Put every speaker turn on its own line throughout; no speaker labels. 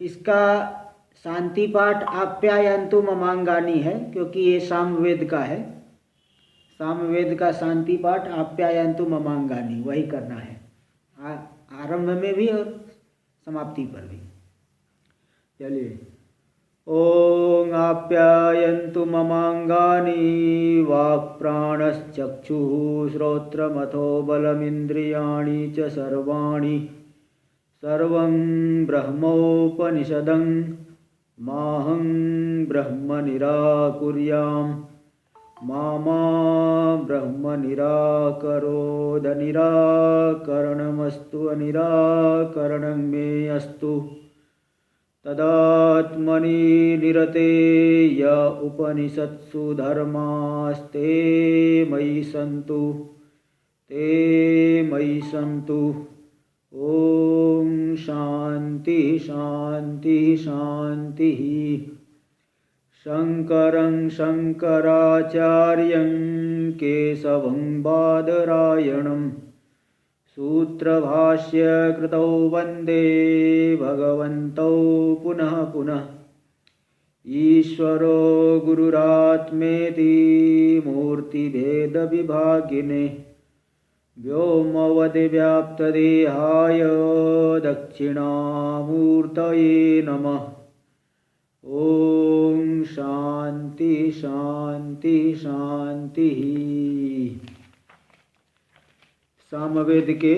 इसका शांति पाठ आप्यायन्तु ममांगानी है, क्योंकि ये सामवेद का है। सामवेद का शांति पाठ आप्यायन्तु ममांगानी वही करना है, आरंभ में भी और समाप्ति पर भी। चलिए, ओम आप्यायन्तु ममांगानी वाक्प्राणश्चक्षुः श्रोत्रमथो बलमिन्द्रियाणि च सर्वाणि सर्वं ब्रह्मोपनिषदं माहं ब्रह्म निराकुर्याम् मा ब्रह्म निराकरोद निराकरणमस्तु अनिराकरणं मे अस्तु तदात्मनि निरते य उपनिषत्सु धर्मास्ते मयि सन्तु ओम शांति शांति शांति। शंकरं शंकराचार्यं केशवं बादरायणं सूत्रभाष्यकृतौ वन्दे भगवन्तौ पुनः पुनः। ईश्वरो गुरुरात्मेति मूर्तिभेदविभागिने व्योमवद्व्याप्तदेहाय दक्षिणामूर्तये नमः। ओम शांति शांति शांति। सामवेद के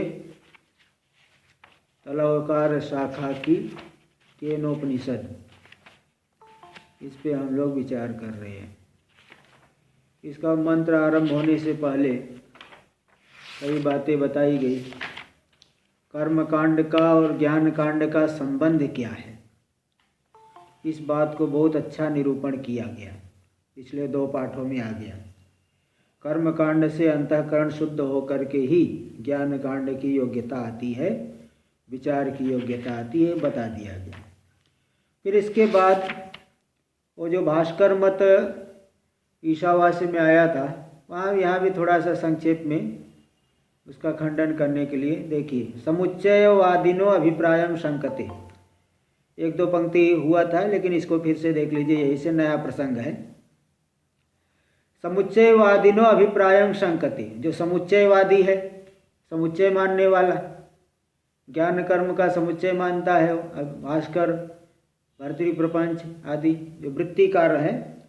तलवकार शाखा की केनोपनिषद, इस पे हम लोग विचार कर रहे हैं। इसका मंत्र आरंभ होने से पहले कई बातें बताई गई। कर्म कांड का और ज्ञान कांड का संबंध क्या है, इस बात को बहुत अच्छा निरूपण किया गया, पिछले 2 पाठों में आ गया। कर्म कांड से अंतःकरण शुद्ध होकर के ही ज्ञान कांड की योग्यता आती है, विचार की योग्यता आती है, बता दिया गया। फिर इसके बाद वो जो भास्कर मत ईशावास्य में आया था, वहाँ यहाँ भी थोड़ा सा संक्षेप में उसका खंडन करने के लिए देखिए। समुच्चयवादिनो अभिप्रायम शंकते, 1-2 पंक्ति हुआ था, लेकिन इसको फिर से देख लीजिए, यही से नया प्रसंग है। समुच्चयवादिनो अभिप्रायम शंकते, जो समुच्चयवादी है, समुच्चय मानने वाला, ज्ञान कर्म का समुच्चय मानता है, भास्कर, भर्तृप्रपंच आदि जो वृत्तिकार हैं,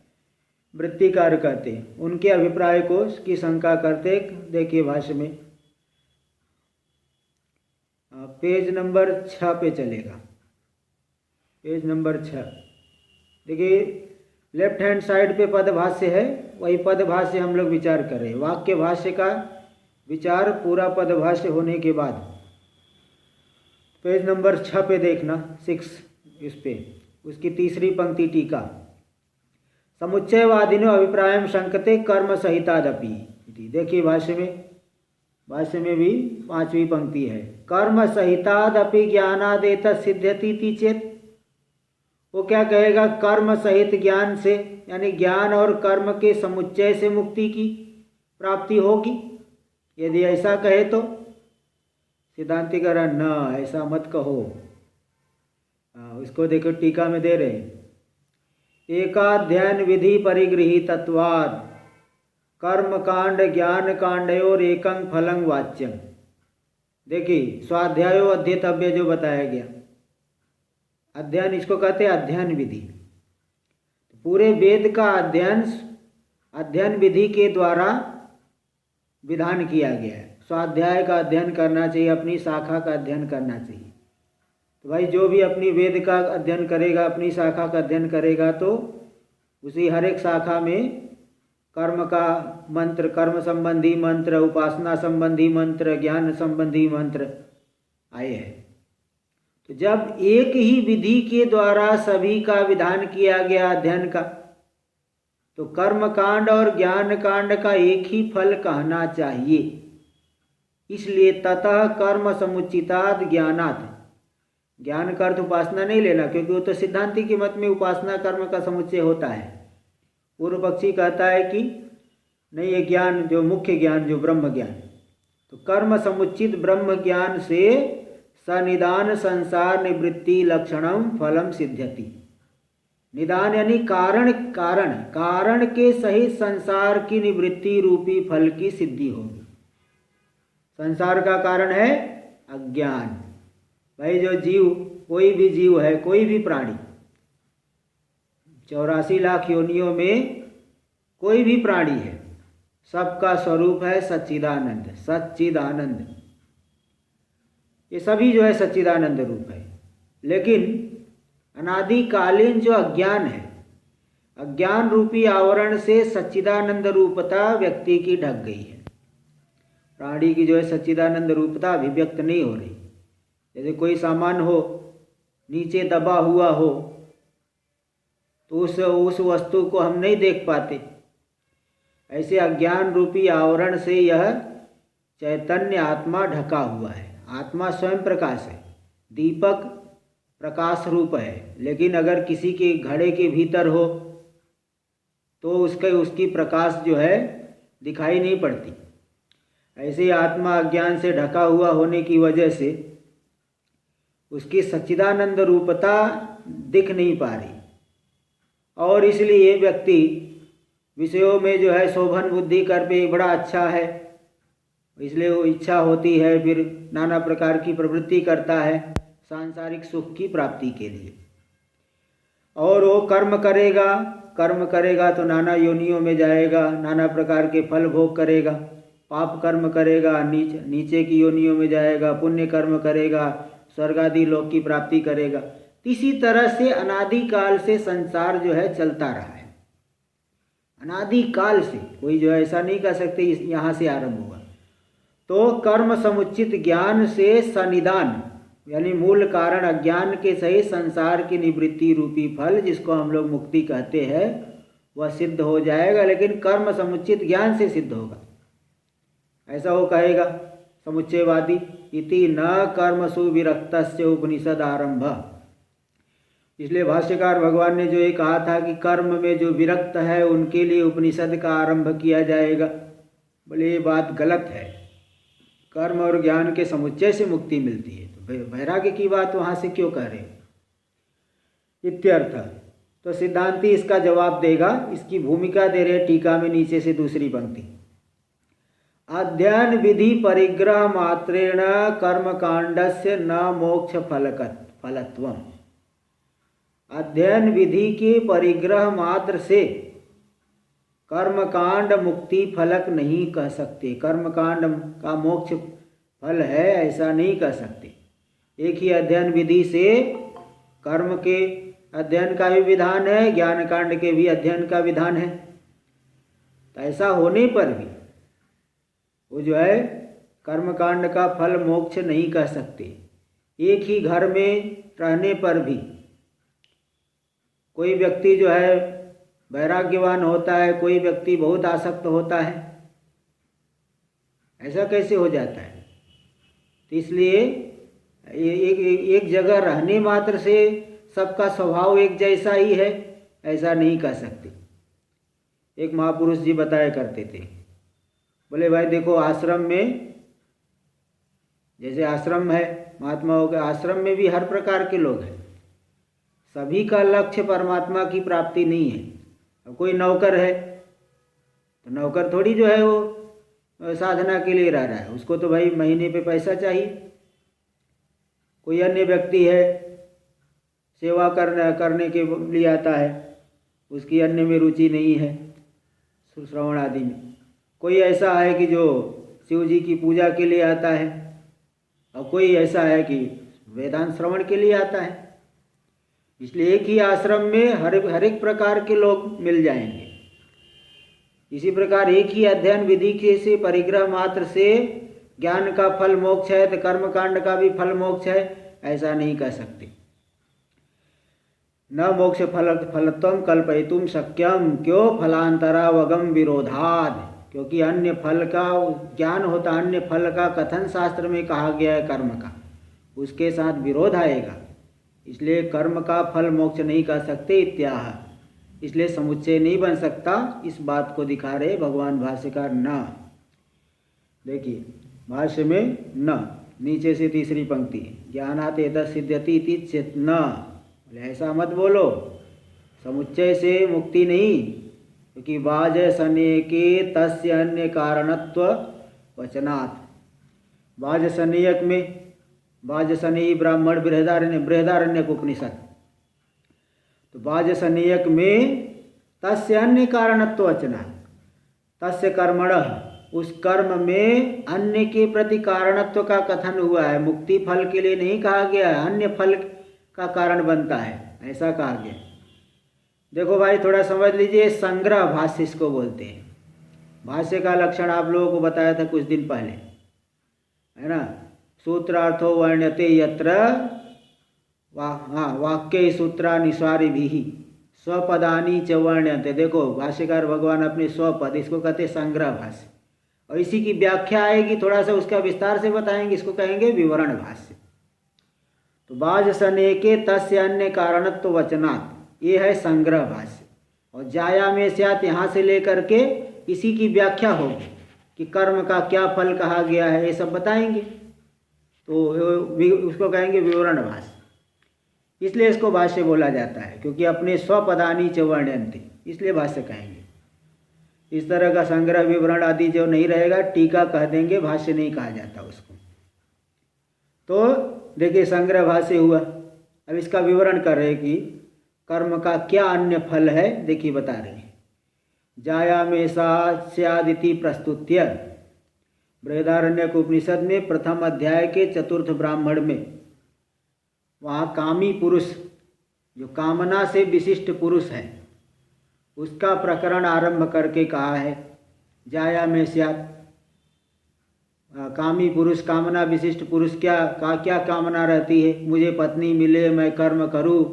वृत्तिकार कहते हैं, उनके अभिप्राय को की शंका करते। देखिए भाष्य में पेज नंबर 6 पे चलेगा, पेज नंबर 6 देखिए, लेफ्ट हैंड साइड पे पद भाष्य है, वही पद भाष्य हम लोग विचार कर रहे हैं। वाक्य भाष्य का विचार पूरा पद भाष्य होने के बाद पेज नंबर 6 पे देखना, 6 इस पे, उसकी 3री पंक्ति टीका। समुच्चयवादिनो अभिप्रायम शंकते कर्म सहितादपि। देखिए भाष्य में भी 5वीं पंक्ति है, कर्म सहितादपि ज्ञानादेत सिद्ध्यति चेत। वो क्या कहेगा, कर्म सहित ज्ञान से, यानी ज्ञान और कर्म के समुच्चय से मुक्ति की प्राप्ति होगी। यदि ऐसा कहे तो सिद्धांति कह रहा न, ऐसा मत कहो। इसको देखो टीका में दे रहे हैं, एकाध्यान विधि परिगृहीतत्वात् कर्म कांड ज्ञान कांडयोर एकं फलं वाच्यम। देखिए स्वाध्यायो अध्येतव्य जो बताया गया, अध्ययन इसको कहते हैं अध्ययन विधि। पूरे वेद का अध्ययन विधि के द्वारा विधान किया गया है। स्वाध्याय का अध्ययन करना चाहिए, अपनी शाखा का अध्ययन करना चाहिए। तो भाई जो भी अपनी वेद का अध्ययन करेगा, अपनी शाखा का अध्ययन करेगा, तो उसी हर एक शाखा में कर्म का मंत्र, कर्म संबंधी मंत्र, उपासना संबंधी मंत्र, ज्ञान संबंधी मंत्र आए हैं। तो जब एक ही विधि के द्वारा सभी का विधान किया गया अध्ययन का, तो कर्म कांड और ज्ञान कांड का एक ही फल कहना चाहिए। इसलिए ततः कर्म समुचिताद ज्ञानात्, ज्ञान का अर्थ उपासना नहीं लेना, क्योंकि वो तो सिद्धांति के मत में उपासना कर्म का समुच्चय होता है। पूर्व पक्षी कहता है कि नहीं, ये ज्ञान जो मुख्य ज्ञान, जो ब्रह्म ज्ञान, तो कर्म समुचित ब्रह्म ज्ञान से सनिदान संसार निवृत्ति लक्षणम फलम सिद्ध्यति। निदान यानी कारण, कारण के सहित संसार की निवृत्ति रूपी फल की सिद्धि होगी। संसार का कारण है अज्ञान। भाई जो जीव, कोई भी जीव है, कोई भी प्राणी, 84 लाख योनियों में कोई भी प्राणी है, सबका स्वरूप है सच्चिदानंद, सच्चिदानंद। ये सभी जो है सच्चिदानंद रूप है। लेकिन अनादिकालीन जो अज्ञान है, अज्ञान रूपी आवरण से सच्चिदानंद रूपता व्यक्ति की ढक गई है। प्राणी की जो है सच्चिदानंद रूपता अभिव्यक्त नहीं हो रही। जैसे कोई सामान हो, नीचे दबा हुआ हो, तो उस वस्तु को हम नहीं देख पाते। ऐसे अज्ञान रूपी आवरण से यह चैतन्य आत्मा ढका हुआ है। आत्मा स्वयं प्रकाश है, दीपक प्रकाश रूप है। लेकिन अगर किसी के घड़े के भीतर हो तो उसकी प्रकाश जो है दिखाई नहीं पड़ती। ऐसे आत्मा अज्ञान से ढका हुआ होने की वजह से उसकी सच्चिदानंद रूपता दिख नहीं पा रही, और इसलिए व्यक्ति विषयों में जो है शोभन बुद्धि कर पे बड़ा अच्छा है, इसलिए वो इच्छा होती है, फिर नाना प्रकार की प्रवृत्ति करता है सांसारिक सुख की प्राप्ति के लिए। और वो कर्म करेगा तो नाना योनियों में जाएगा, नाना प्रकार के फल भोग करेगा। पाप कर्म करेगा, नीचे की योनियों में जाएगा। पुण्य कर्म करेगा, स्वर्ग आदि लोक की प्राप्ति करेगा। इसी तरह से अनादिकाल से संसार जो है चलता रहा है। अनादिकाल से कोई जो है ऐसा नहीं कह सकते यहाँ से आरंभ हुआ। तो कर्म समुचित ज्ञान से सनिदान यानी मूल कारण अज्ञान के सहित संसार की निवृत्ति रूपी फल, जिसको हम लोग मुक्ति कहते हैं, वह सिद्ध हो जाएगा। लेकिन कर्म समुचित ज्ञान से सिद्ध होगा, ऐसा वो कहेगा समुच्चयवादी। इति न कर्मसु विरक्तस्य उपनिषद आरंभ। इसलिए भाष्यकार भगवान ने जो ये कहा था कि कर्म में जो विरक्त है उनके लिए उपनिषद का आरंभ किया जाएगा, बोले ये बात गलत है। कर्म और ज्ञान के समुच्चय से मुक्ति मिलती है, तो वैराग्य की बात वहाँ से क्यों कह रहे हो इत्यर्थ। तो सिद्धांती इसका जवाब देगा, इसकी भूमिका दे रहे टीका में नीचे से दूसरी पंक्ति। अध्ययन विधि परिग्रह मात्रेण कर्म कांडस्य न मोक्ष फलत्वम। अध्ययन विधि के परिग्रह मात्र से कर्मकांड मुक्ति फलक नहीं कह सकते। कर्मकांड का मोक्ष फल है ऐसा नहीं कह सकते। एक ही अध्ययन विधि से कर्म के अध्ययन का भी विधान है, ज्ञान कांड के भी अध्ययन का विधान है। तो ऐसा होने पर भी वो जो है कर्मकांड का फल मोक्ष नहीं कह सकते। एक ही घर में रहने पर भी कोई व्यक्ति जो है वैराग्यवान होता है, कोई व्यक्ति बहुत आसक्त होता है, ऐसा कैसे हो जाता है? तो इसलिए एक जगह रहने मात्र से सबका स्वभाव एक जैसा ही है ऐसा नहीं कह सकते। एक महापुरुष जी बताया करते थे, बोले भाई देखो आश्रम में, जैसे आश्रम है महात्माओं के, आश्रम में भी हर प्रकार के लोग हैं। सभी का लक्ष्य परमात्मा की प्राप्ति नहीं है। अब कोई नौकर है तो नौकर थोड़ी जो है वो साधना के लिए रह रहा है, उसको तो भाई महीने पे पैसा चाहिए। कोई अन्य व्यक्ति है सेवा करने के लिए आता है, उसकी अन्य में रुचि नहीं है, श्रवण आदि में। कोई ऐसा है कि जो शिव जी की पूजा के लिए आता है, और कोई ऐसा है कि वेदांत श्रवण के लिए आता है। इसलिए एक ही आश्रम में हर एक प्रकार के लोग मिल जाएंगे। इसी प्रकार एक ही अध्ययन विधि के से परिग्रह मात्र से ज्ञान का फल मोक्ष है तो कर्मकांड का भी फल मोक्ष है, ऐसा नहीं कह सकते। न मोक्ष फलत्वं कल्पयितुम शक्यम, क्यों फलांतरावगम विरोधाद। क्योंकि अन्य फल का ज्ञान होता, अन्य फल का कथन शास्त्र में कहा गया है कर्म का, उसके साथ विरोध आएगा। इसलिए कर्म का फल मोक्ष नहीं कह सकते इत्याह। इसलिए समुच्चय नहीं बन सकता, इस बात को दिखा रहे भगवान भाष्यकार। न देखिए भाष्य में न नीचे से तीसरी पंक्ति, ज्ञानात् एतत् सिद्ध्यति इति चेत न, ऐसा मत बोलो, समुच्चय से मुक्ति नहीं, क्योंकि वाजसनेके तस्य अन्य कारणत्व वचनात्। वाजसनेयक में, वाजसनेयी ब्राह्मण बृहदारण्यक उपनिषद, तो वाजसनेयक में तस्य अन्य कारणत्व वचनात्, तस्य कर्मणः, उस कर्म में अन्य के प्रति कारणत्व का कथन हुआ है। मुक्ति फल के लिए नहीं कहा गया है, अन्य फल का कारण बनता है, ऐसा कहा गया। देखो भाई थोड़ा समझ लीजिए, संग्रह भाष्य इसको बोलते हैं। भाष्य का लक्षण आप लोगों को बताया था कुछ दिन पहले, है ना। सूत्रार्थो वर्ण्यते यत्र वाक्य सूत्रानुसारी भी स्वपदानी च वर्ण्यते। देखो भाष्यकार भगवान अपने स्वपद, इसको कहते संग्रह भाष्य, और इसी की व्याख्या आएगी, थोड़ा सा उसका विस्तार से बताएंगे, इसको कहेंगे विवरण भाष्य। तो वाजसनेके तस्य अन्य कारणत्व वचनात्, ये है संग्रह भाष्य। और जाया में स्यात्, यहाँ से लेकर के इसी की व्याख्या होगी कि कर्म का क्या फल कहा गया है, ये सब बताएंगे, तो उसको कहेंगे विवरण भाष्य। इसलिए इसको भाष्य बोला जाता है, क्योंकि अपने स्वपदानी च वर्ण्यन्ते, इसलिए भाष्य कहेंगे। इस तरह का संग्रह विवरण आदि जो नहीं रहेगा, टीका कह देंगे, भाष्य नहीं कहा जाता उसको। तो देखिए संग्रह भाष्य हुआ, अब इसका विवरण कर रहे कि कर्म का क्या अन्य फल है, देखिए बता रहे हैं। जाया में स्यादिति प्रस्तुत्य, बृहदारण्यक उपनिषद में प्रथम अध्याय के चतुर्थ ब्राह्मण में, वहाँ कामी पुरुष, जो कामना से विशिष्ट पुरुष है, उसका प्रकरण आरंभ करके कहा है। जाया में स्यात्, कामी पुरुष, कामना विशिष्ट पुरुष क्या कामना रहती है? मुझे पत्नी मिले, मैं कर्म करूं,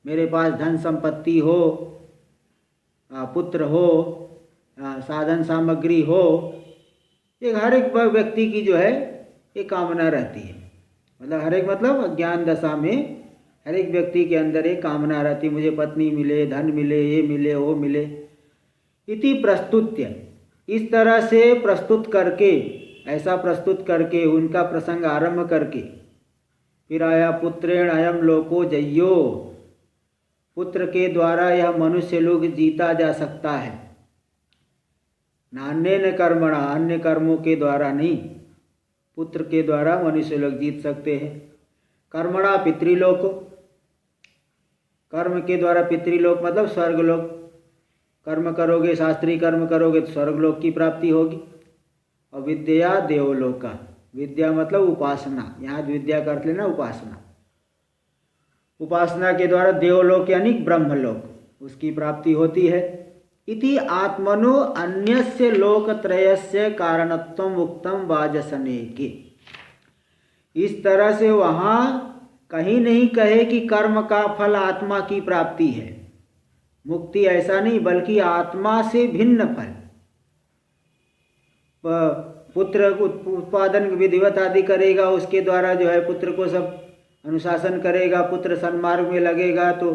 मेरे पास धन संपत्ति हो, पुत्र हो, साधन सामग्री हो, एक हर एक व्यक्ति की जो है ये कामना रहती है। मतलब हर एक, मतलब ज्ञान दशा में हर एक व्यक्ति के अंदर एक कामना रहती, मुझे पत्नी मिले, धन मिले, ये मिले, वो मिले। इति प्रस्तुत्य, इस तरह से प्रस्तुत करके, ऐसा प्रस्तुत करके, उनका प्रसंग आरंभ करके, फिर आया पुत्रेण अयम लोको जय्यो, पुत्र के द्वारा यह मनुष्य लोग जीता जा सकता है। नान्येन कर्मणा, अन्य कर्मों के द्वारा नहीं, पुत्र के द्वारा मनुष्य लोग जीत सकते हैं। कर्मणा पितृलोक, कर्म के द्वारा पितृलोक मतलब स्वर्गलोक, कर्म करोगे, शास्त्रीय कर्म करोगे तो स्वर्गलोक की प्राप्ति होगी। और विद्या देवलोक, विद्या मतलब उपासना, यहाँ विद्या का अर्थ लेना उपासना, उपासना के द्वारा देवलोक यानी ब्रह्मलोक, उसकी प्राप्ति होती है। इति आत्मनो अन्यस्य लोकत्रयस्य कारणत्वम उक्तम वाजसनेके, इस तरह से वहाँ कहीं नहीं कहे कि कर्म का फल आत्मा की प्राप्ति है, मुक्ति, ऐसा नहीं, बल्कि आत्मा से भिन्न फल। पुत्र उत्पादन विधिवत आदि करेगा, उसके द्वारा जो है पुत्र को सब अनुशासन करेगा, पुत्र सन्मार्ग में लगेगा तो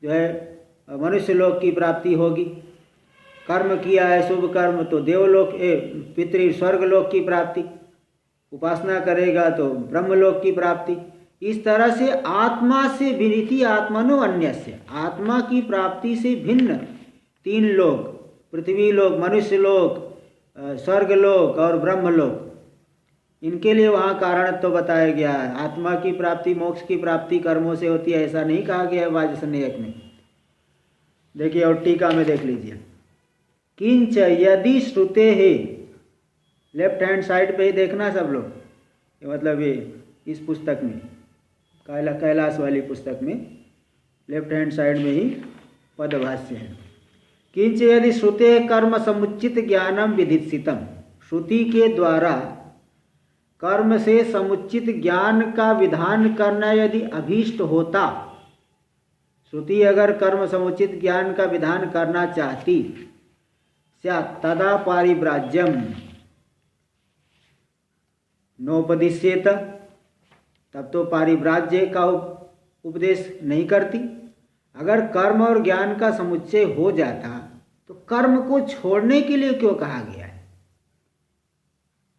जो है मनुष्य लोक की प्राप्ति होगी। कर्म किया है शुभ कर्म तो देवलोक, पितृ स्वर्गलोक की प्राप्ति, उपासना करेगा तो ब्रह्मलोक की प्राप्ति। इस तरह से आत्मा से भिन्नति आत्मनो अन्यस्य, आत्मा की प्राप्ति से भिन्न तीन लोक, पृथ्वी लोक, मनुष्य लोक, स्वर्गलोक और ब्रह्मलोक, इनके लिए वहाँ कारणत्व तो बताया गया है। आत्मा की प्राप्ति, मोक्ष की प्राप्ति कर्मों से होती है, ऐसा नहीं कहा गया है वाजसनेयक में। देखिए और टीका में देख लीजिए, किंच यदि श्रुते है, लेफ्ट हैंड साइड पे ही देखना सब लोग, मतलब ये इस पुस्तक में, कैलाश वाली पुस्तक में लेफ्ट हैंड साइड में ही पदभाष्य है। किंच यदि श्रुते कर्म समुचित ज्ञानम विधित्सितम, श्रुति के द्वारा कर्म से समुचित ज्ञान का विधान करना यदि अभीष्ट होता, श्रुति अगर कर्म समुचित ज्ञान का विधान करना चाहती, तदा पारिव्राज्यम नोपदिश्येत, तब तो पारिव्राज्य का उपदेश नहीं करती। अगर कर्म और ज्ञान का समुच्चय हो जाता तो कर्म को छोड़ने के लिए क्यों कहा गया है?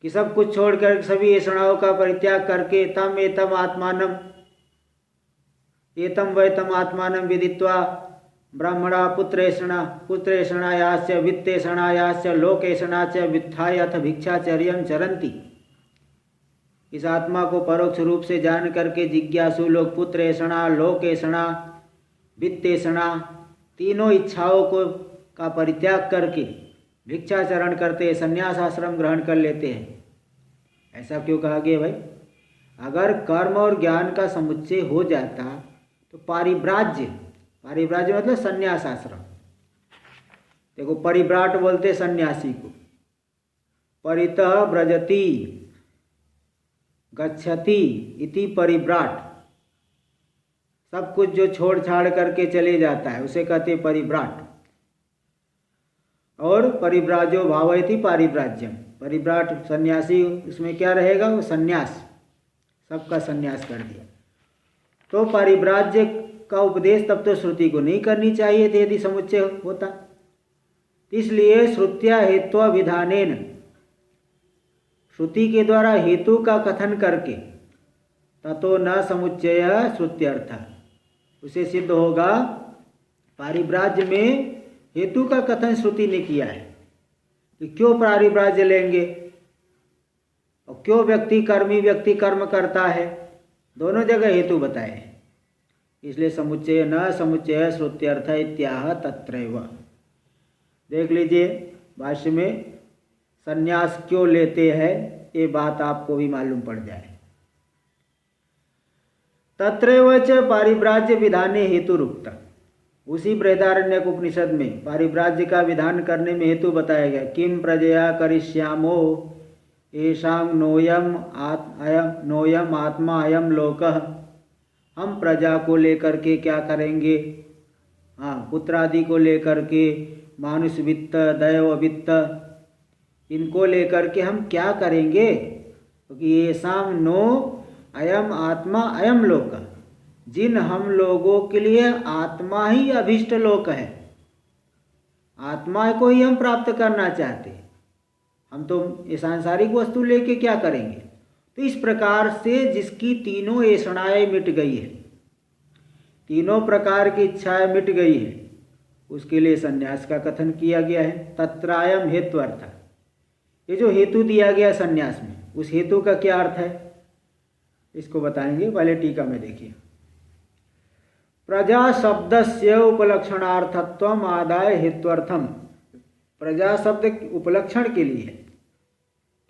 कि सब कुछ छोड़कर सभी ऐषणाओं का परित्याग करके तम एतम आत्मानम एतम वैतम आत्मानम विदित्वा ब्राह्मणा पुत्रेषणायाश्च वित्तेषणायाश्च लोकेषणा च वित्थाय अथ भिक्षाचर्यं चरन्ति। इस आत्मा को परोक्ष रूप से जान करके जिज्ञासु लोग पुत्रेषणा, लोकेषणा, वित्तेषणा तीनों इच्छाओं को का परित्याग करके भिक्षाचरण करते, संन्यास आश्रम ग्रहण कर लेते हैं। ऐसा क्यों कहा गया भाई? अगर कर्म और ज्ञान का समुच्चय हो जाता तो पारिव्राज्य मतलब संन्यास आश्रम। देखो परिव्राट बोलते सन्यासी को, परितः व्रजति गच्छति इति परिव्राट। सब कुछ जो छोड़ छाड़ करके चले जाता है उसे कहते परिव्राट। और परिव्राजो भावयति पारिव्राज्यम, परिव्राट सन्यासी, उसमें क्या रहेगा? वो सन्यास, सबका सन्यास कर दिया। तो पारिव्राज्य का उपदेश तब तो श्रुति को नहीं करनी चाहिए थे यदि समुच्चय होता। इसलिए श्रुत्या हेत्व विधानेन, श्रुति के द्वारा हेतु का कथन करके ततो न समुच्चय श्रुत्यर्थ, उसे सिद्ध होगा पारिव्राज्य में हेतु का कथन श्रुति ने किया है कि क्यों पारिव्राज्य लेंगे और क्यों कर्मी व्यक्ति कर्म करता है, दोनों जगह हेतु बताए हैं। इसलिए समुच्चय न समुच्चय श्रुत्यर्थ इत्याह तत्रैव। देख लीजिए भाष्य में संन्यास क्यों लेते हैं, ये बात आपको भी मालूम पड़ जाए। तत्रैव च पारिव्राज्य विधाने हेतु रुक्त, उसी बृहदारण्यक उपनिषद में पारिव्राज्य का विधान करने में हेतु बताया गया। किम प्रजया करिष्यामो येषां नोयम आत्मा अयम लोकः, हम प्रजा को लेकर के क्या करेंगे? हाँ, पुत्र आदि को लेकर के, मानुष वित्त, दैव वित्त, इनको लेकर के हम क्या करेंगे? क्योंकि येषां नो अयम आत्मा अयम लोक, जिन हम लोगों के लिए आत्मा ही अभिष्ट लोक है, आत्मा को ही हम प्राप्त करना चाहते, हम तो ये सांसारिक वस्तु लेके क्या करेंगे? तो इस प्रकार से जिसकी तीनों ऐषणाएं मिट गई है, तीनों प्रकार की इच्छाएं मिट गई है, उसके लिए संन्यास का कथन किया गया है। तत्रायम हेतु अर्थ, ये जो हेतु दिया गया संन्यास में, उस हेतु का क्या अर्थ है इसको बताएंगे। पहले टीका में देखिए। प्रजा शब्दस्य उपलक्षणार्थत्वम आदाय हेत्वर्थम, प्रजा शब्द उपलक्षण के लिए है,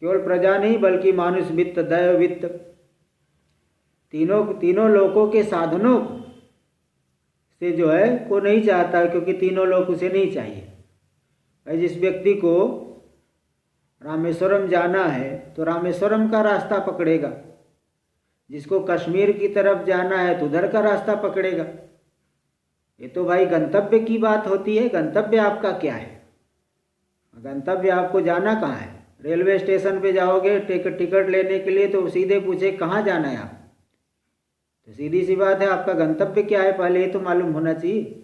केवल प्रजा नहीं बल्कि मानुष वित्त, दैव वित्त, तीनों लोकों के साधनों से जो है को नहीं चाहता, क्योंकि तीनों लोग उसे नहीं चाहिए। जिस व्यक्ति को रामेश्वरम जाना है तो रामेश्वरम का रास्ता पकड़ेगा, जिसको कश्मीर की तरफ जाना है तो उधर का रास्ता पकड़ेगा। ये तो भाई गंतव्य की बात होती है। गंतव्य आपका क्या है? गंतव्य आपको जाना कहाँ है? रेलवे स्टेशन पे जाओगे टिकट लेने के लिए तो सीधे पूछे कहाँ जाना है आप, तो सीधी सी बात है आपका गंतव्य क्या है पहले ये तो मालूम होना चाहिए।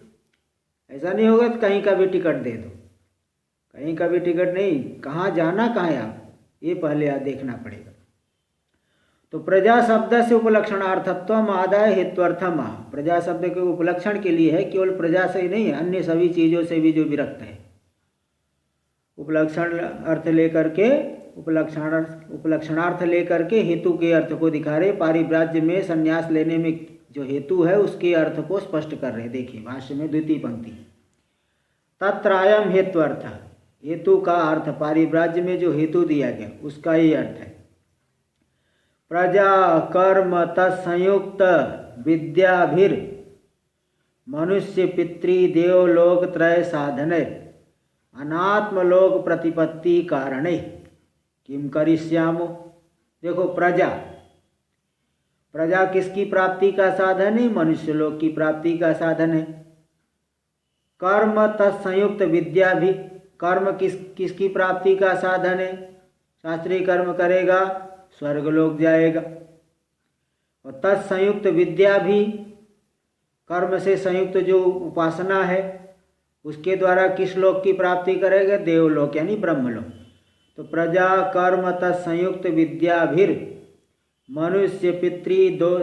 ऐसा नहीं होगा तो कहीं का भी टिकट दे दो, कहीं का भी टिकट नहीं, कहाँ जाना कहाँ है आप, ये पहले देखना पड़ेगा। तो प्रजा शब्द से उपलक्षणार्थत्व आदाय हेत्वर्थम, प्रजा शब्द के उपलक्षण के लिए है, केवल प्रजा से ही नहीं है, अन्य सभी चीज़ों से भी जो विरक्त है। उपलक्षण अर्थ लेकर के उपलक्षणार्थ लेकर के हेतु के अर्थ को दिखा रहे। पारिव्राज्य में संन्यास लेने में जो हेतु है उसके अर्थ को स्पष्ट कर रहे। देखिए भाष्य में द्वितीय पंक्ति, तत्रायम हेत्वर्थ, हेतु का अर्थ पारिव्राज्य में जो हेतु दिया गया उसका ये अर्थ है। प्रजा कर्म तत्संयुक्त विद्याभिर मनुष्य पितृ देवलोक त्रय साधने अनात्मलोक प्रतिपत्ति कारणे किम करिष्यामो। देखो प्रजा किसकी प्राप्ति का साधन है? मनुष्य लोक की प्राप्ति का साधन है। कर्म तत्संयुक्त विद्या भी, कर्म किसकी प्राप्ति का साधन है? शास्त्रीय कर्म करेगा स्वर्गलोक जाएगा। और तत्संयुक्त विद्या भी, कर्म से संयुक्त जो उपासना है उसके द्वारा किस लोक की प्राप्ति करेगा? देवलोक यानी ब्रह्मलोक। तो प्रजा कर्म तत्संयुक्त विद्याभिर मनुष्य पितृ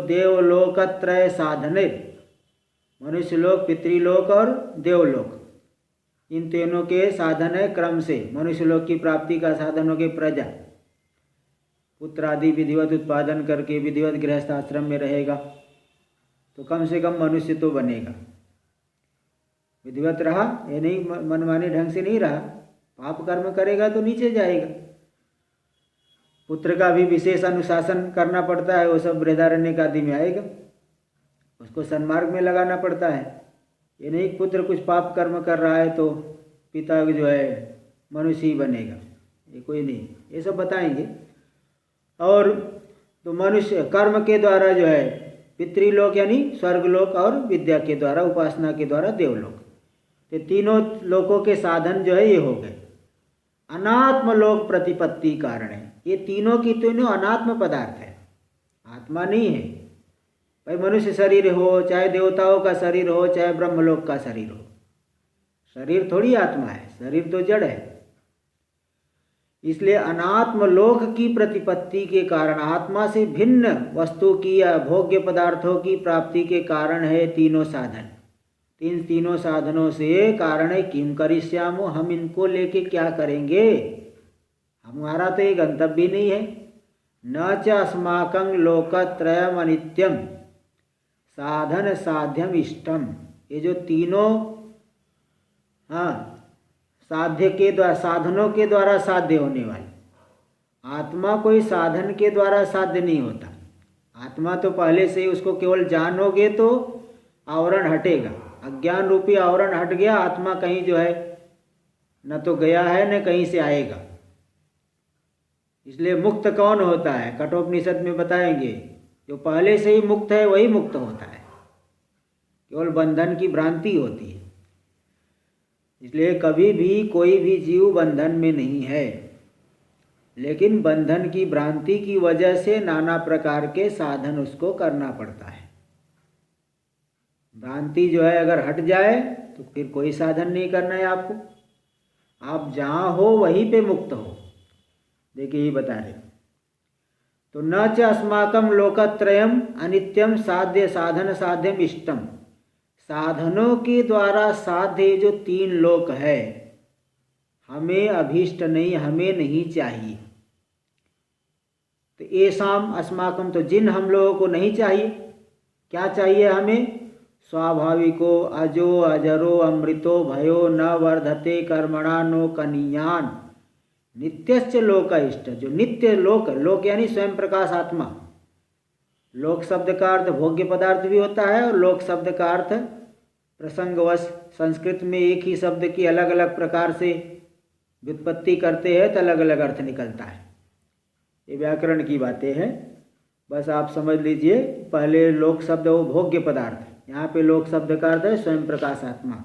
देवलोकत्रय साधने, मनुष्य लोक, पितृलोक और देवलोक, इन तीनों के साधन है क्रम से। मनुष्य लोक की प्राप्ति का साधन हो गए प्रजा, पुत्र आदि विधिवत उत्पादन करके विधिवत गृहस्थ आश्रम में रहेगा तो कम से कम मनुष्य तो बनेगा। विधिवत रहा, ये नहीं मनमाने ढंग से नहीं रहा, पाप कर्म करेगा तो नीचे जाएगा। पुत्र का भी विशेष अनुशासन करना पड़ता है, वो सब बृहदारण्यक आदि में आएगा, उसको सन्मार्ग में लगाना पड़ता है। ये नहीं पुत्र कुछ पाप कर्म कर रहा है तो पिता जो है मनुष्य ही बनेगा, ये कोई नहीं, ये सब बताएंगे। और तो मनुष्य कर्म के द्वारा जो है पितृलोक यानी स्वर्गलोक और विद्या के द्वारा, उपासना के द्वारा देवलोक, तो तीनों लोकों के साधन जो है ये हो गए। अनात्म लोक प्रतिपत्ति कारण है, ये तीनों की तीनों अनात्म पदार्थ है, आत्मा नहीं है। भाई मनुष्य शरीर हो, चाहे देवताओं का शरीर हो, चाहे ब्रह्मलोक का शरीर हो, शरीर थोड़ी आत्मा है, शरीर तो जड़ है। इसलिए अनात्म लोक की प्रतिपत्ति के कारण, आत्मा से भिन्न वस्तु की या भोग्य पदार्थों की प्राप्ति के कारण है तीनों साधन। इन तीनों साधनों से कारण है किम करिष्यामो, हम इनको लेके क्या करेंगे, हमारा तो एक गंतव्य नहीं है। न च अस्माकं लोकत्रयम अनित्यम साधन साध्यम इष्टम, ये जो तीनों साध्य के द्वारा, साधनों के द्वारा साध्य होने वाले, आत्मा कोई साधन के द्वारा साध्य नहीं होता। आत्मा तो पहले से ही, उसको केवल जानोगे तो आवरण हटेगा, अज्ञान रूपी आवरण हट गया, आत्मा कहीं जो है न तो गया है न कहीं से आएगा। इसलिए मुक्त कौन होता है, कठोपनिषद में बताएंगे, जो पहले से ही मुक्त है वही मुक्त होता है, केवल बंधन की भ्रांति होती है। इसलिए कभी भी कोई भी जीव बंधन में नहीं है, लेकिन बंधन की भ्रांति की वजह से नाना प्रकार के साधन उसको करना पड़ता है। भ्रांति जो है अगर हट जाए तो फिर कोई साधन नहीं करना है आपको, आप जहाँ हो वहीं पे मुक्त हो। देखिए ये बता रहे, तो न च अस्माकं लोकत्रयम अनित्यम साध्य साधन साध्यम इष्टम, साधनों के द्वारा साध्य जो तीन लोक है हमें अभीष्ट नहीं, हमें नहीं चाहिए। तो येषाम अस्माकं, तो जिन हम लोगों को नहीं चाहिए, क्या चाहिए हमें, स्वाभाविको अजो अजरो अमृतो भयो न वर्धते कर्मणा नो कनीयान नित्यश्च लोक इष्ट, जो नित्य लोक, लोक यानी स्वयं प्रकाश आत्मा। लोक शब्द का अर्थ भोग्य पदार्थ भी होता है और लोक शब्द का अर्थ प्रसंगवश, संस्कृत में एक ही शब्द की अलग अलग प्रकार से व्युत्पत्ति करते हैं तो अलग अलग अर्थ निकलता है। ये व्याकरण की बातें हैं, बस आप समझ लीजिए। पहले लोक शब्द वो भोग्य पदार्थ, यहाँ पे लोक शब्द का अर्थ है स्वयं प्रकाश आत्मा।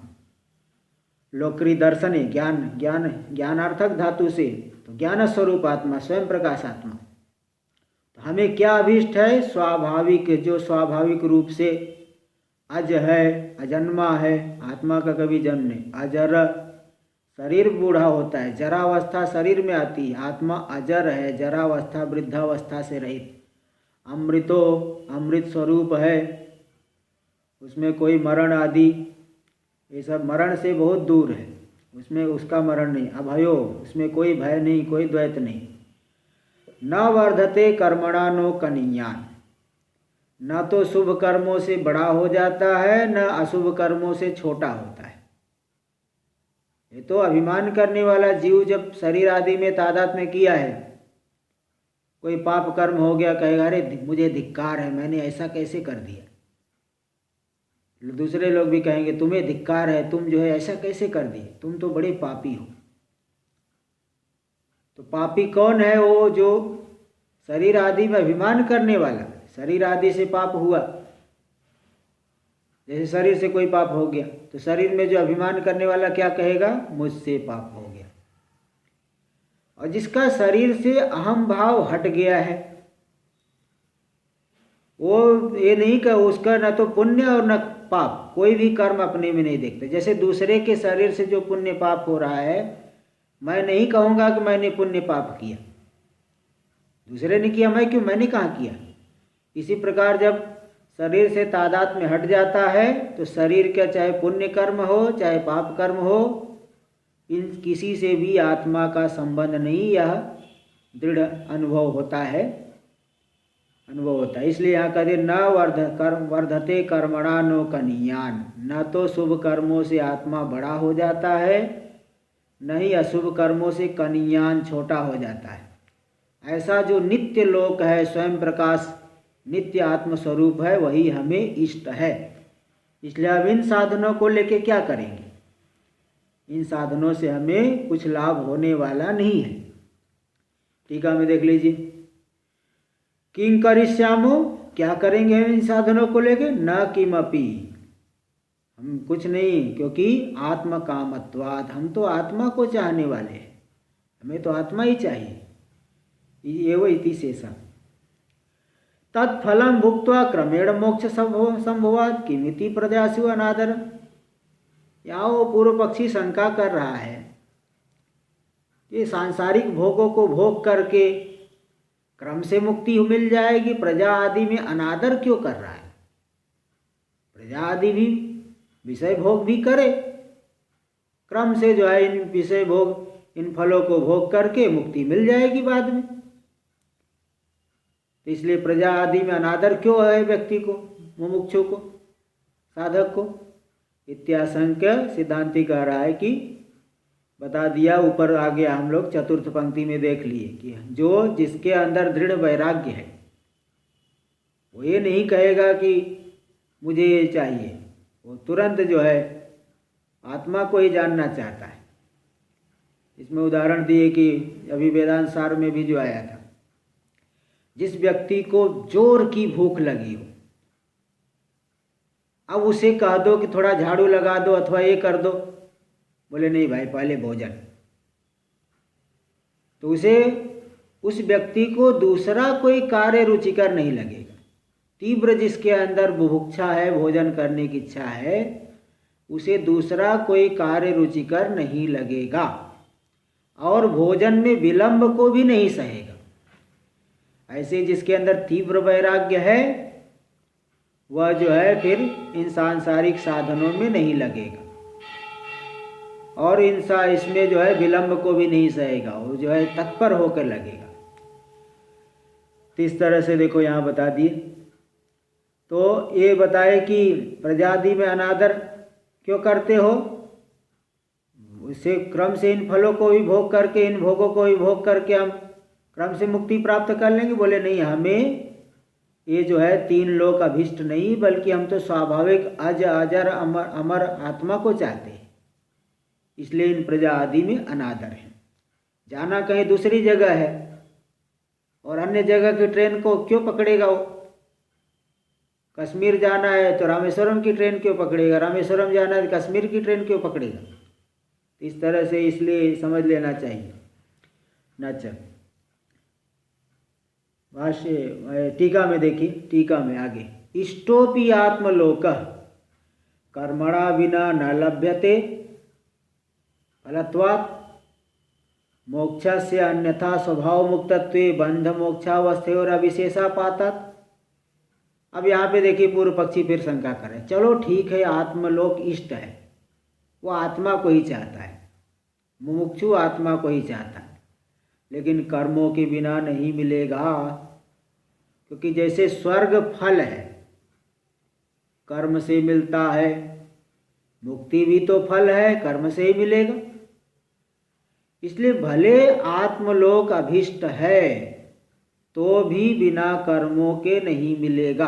लोकरी दर्शन है ज्ञान, ज्ञान ज्ञानार्थक धातु से, तो ज्ञान स्वरूप आत्मा, स्वयं प्रकाश आत्मा। तो हमें क्या अभीष्ट है, स्वाभाविक, जो स्वाभाविक रूप से अज है, अजन्मा है, आत्मा का कभी जन्म नहीं, अजर, शरीर बूढ़ा होता है, जरावस्था शरीर में आती है, आत्मा अजर है, जरावस्था वृद्धावस्था से रहित। अमृतो, अमृत स्वरूप है, उसमें कोई मरण आदि, ये सब मरण से बहुत दूर है, उसमें उसका मरण नहीं। अभयो, उसमें कोई भय नहीं, कोई द्वैत नहीं। न वर्धते कर्मणा नो कनीयान, न तो शुभ कर्मों से बड़ा हो जाता है न अशुभ कर्मों से छोटा होता है। ये तो अभिमान करने वाला जीव जब शरीर आदि में तादात्म्य में किया है, कोई पाप कर्म हो गया, कहेगा अरे मुझे धिक्कार है, मैंने ऐसा कैसे कर दिया। दूसरे लोग भी कहेंगे तुम्हें धिक्कार है, तुम जो है ऐसा कैसे कर दिए, तुम तो बड़े पापी हो। तो पापी कौन है, वो जो शरीर आदि में अभिमान करने वाला। शरीर आदि से पाप हुआ, जैसे शरीर से कोई पाप हो गया तो शरीर में जो अभिमान करने वाला क्या कहेगा, मुझसे पाप हो गया। और जिसका शरीर से अहम भाव हट गया है, वो ये नहीं कि उसका न तो पुण्य और न पाप, कोई भी कर्म अपने में नहीं देखते। जैसे दूसरे के शरीर से जो पुण्य पाप हो रहा है, मैं नहीं कहूँगा कि मैंने पुण्य पाप किया, दूसरे ने किया, मैं क्यों, मैंने कहाँ किया। इसी प्रकार जब शरीर से तादात्म्य में हट जाता है तो शरीर का चाहे पुण्य कर्म हो चाहे पाप कर्म हो, इन किसी से भी आत्मा का संबंध नहीं, यह दृढ़ अनुभव होता है, इसलिए यहाँ कहते न वर्धते कर्मणा नो कनीयान, न तो शुभ कर्मों से आत्मा बड़ा हो जाता है, न ही अशुभ कर्मों से कनीयान छोटा हो जाता है। ऐसा जो नित्य लोक है, स्वयं प्रकाश नित्य आत्मस्वरूप है, वही हमें इष्ट है। इसलिए अब इन साधनों को लेके क्या करेंगे, इन साधनों से हमें कुछ लाभ होने वाला नहीं है। टीका में देख लीजिए, किं करिष्यामो, क्या करेंगे हम इन साधनों को लेके, न किमपि, हम कुछ नहीं, क्योंकि आत्म कामत्वात्, हम तो आत्मा को चाहने वाले हैं, हमें तो आत्मा ही चाहिए। एवं इति शेषा तत्फलम भुक्त्वा क्रमेण मोक्ष संभवात् किमिति प्रत्याशु अनादर। यहाँ वो पूर्व पक्षी शंका कर रहा है कि सांसारिक भोगों को भोग करके क्रम से मुक्ति मिल जाएगी, प्रजा आदि में अनादर क्यों कर रहा है। प्रजा आदि भी विषय भोग भी करे, क्रम से जो है इन विषय भोग, इन फलों को भोग करके मुक्ति मिल जाएगी बाद में। तो इसलिए प्रजा आदि में अनादर क्यों है व्यक्ति को, मुमुक्षु को, साधक को। इत्याशंक्य सिद्धांति कह रहा है कि बता दिया, ऊपर आ गया, हम लोग चतुर्थ पंक्ति में देख लिए कि जो जिसके अंदर दृढ़ वैराग्य है वो ये नहीं कहेगा कि मुझे ये चाहिए, वो तुरंत जो है आत्मा को ही जानना चाहता है। इसमें उदाहरण दिए कि अभी वेदांत सार में भी जो आया था, जिस व्यक्ति को जोर की भूख लगी हो, अब उसे कह दो कि थोड़ा झाड़ू लगा दो अथवा ये कर दो, बोले नहीं भाई पहले भोजन, तो उस व्यक्ति को दूसरा कोई कार्य रुचिकर नहीं लगेगा। तीव्र जिसके अंदर बुभुक्षा है, भोजन करने की इच्छा है, उसे दूसरा कोई कार्य रुचिकर नहीं लगेगा और भोजन में विलंब को भी नहीं सहेगा। ऐसे जिसके अंदर तीव्र वैराग्य है वह जो है फिर इन सांसारिक साधनों में नहीं लगेगा और इसमें जो है विलंब को भी नहीं सहेगा, वो जो है तत्पर होकर लगेगा। तो इस तरह से देखो यहाँ बता दिए। तो ये बताए कि प्रजाति में अनादर क्यों करते हो, उसे क्रम से इन फलों को भी भोग करके, इन भोगों को भी भोग करके हम क्रम से मुक्ति प्राप्त कर लेंगे। बोले नहीं, हमें ये जो है तीन लोक अभिष्ट नहीं, बल्कि हम तो स्वाभाविक अज अजर अमर आत्मा को चाहते हैं, इसलिए इन प्रजा आदि में अनादर है। जाना कहीं दूसरी जगह है और अन्य जगह की ट्रेन को क्यों पकड़ेगा वो। कश्मीर जाना है तो रामेश्वरम की ट्रेन क्यों पकड़ेगा, रामेश्वरम जाना है तो कश्मीर की ट्रेन क्यों पकड़ेगा। इस तरह से इसलिए समझ लेना चाहिए। अच्छा, भाष्य टीका में देखिए, टीका में आगे, इष्टोपि आत्मलोक कर्मणा विना न लभ्यते फलत्वात् मोक्षस्य अन्यथा स्वभाव मुक्तत्वे बंध मोक्षावस्थेर अविशेषापातात। अब यहाँ पे देखिए पूर्व पक्षी फिर शंका करे, चलो ठीक है आत्मलोक इष्ट है, वो आत्मा को ही चाहता है, मुमुक्षु आत्मा को ही चाहता है, लेकिन कर्मों के बिना नहीं मिलेगा। क्योंकि जैसे स्वर्ग फल है, कर्म से मिलता है, मुक्ति भी तो फल है, कर्म से ही मिलेगा। इसलिए भले आत्मलोक अभिष्ट है तो भी बिना कर्मों के नहीं मिलेगा।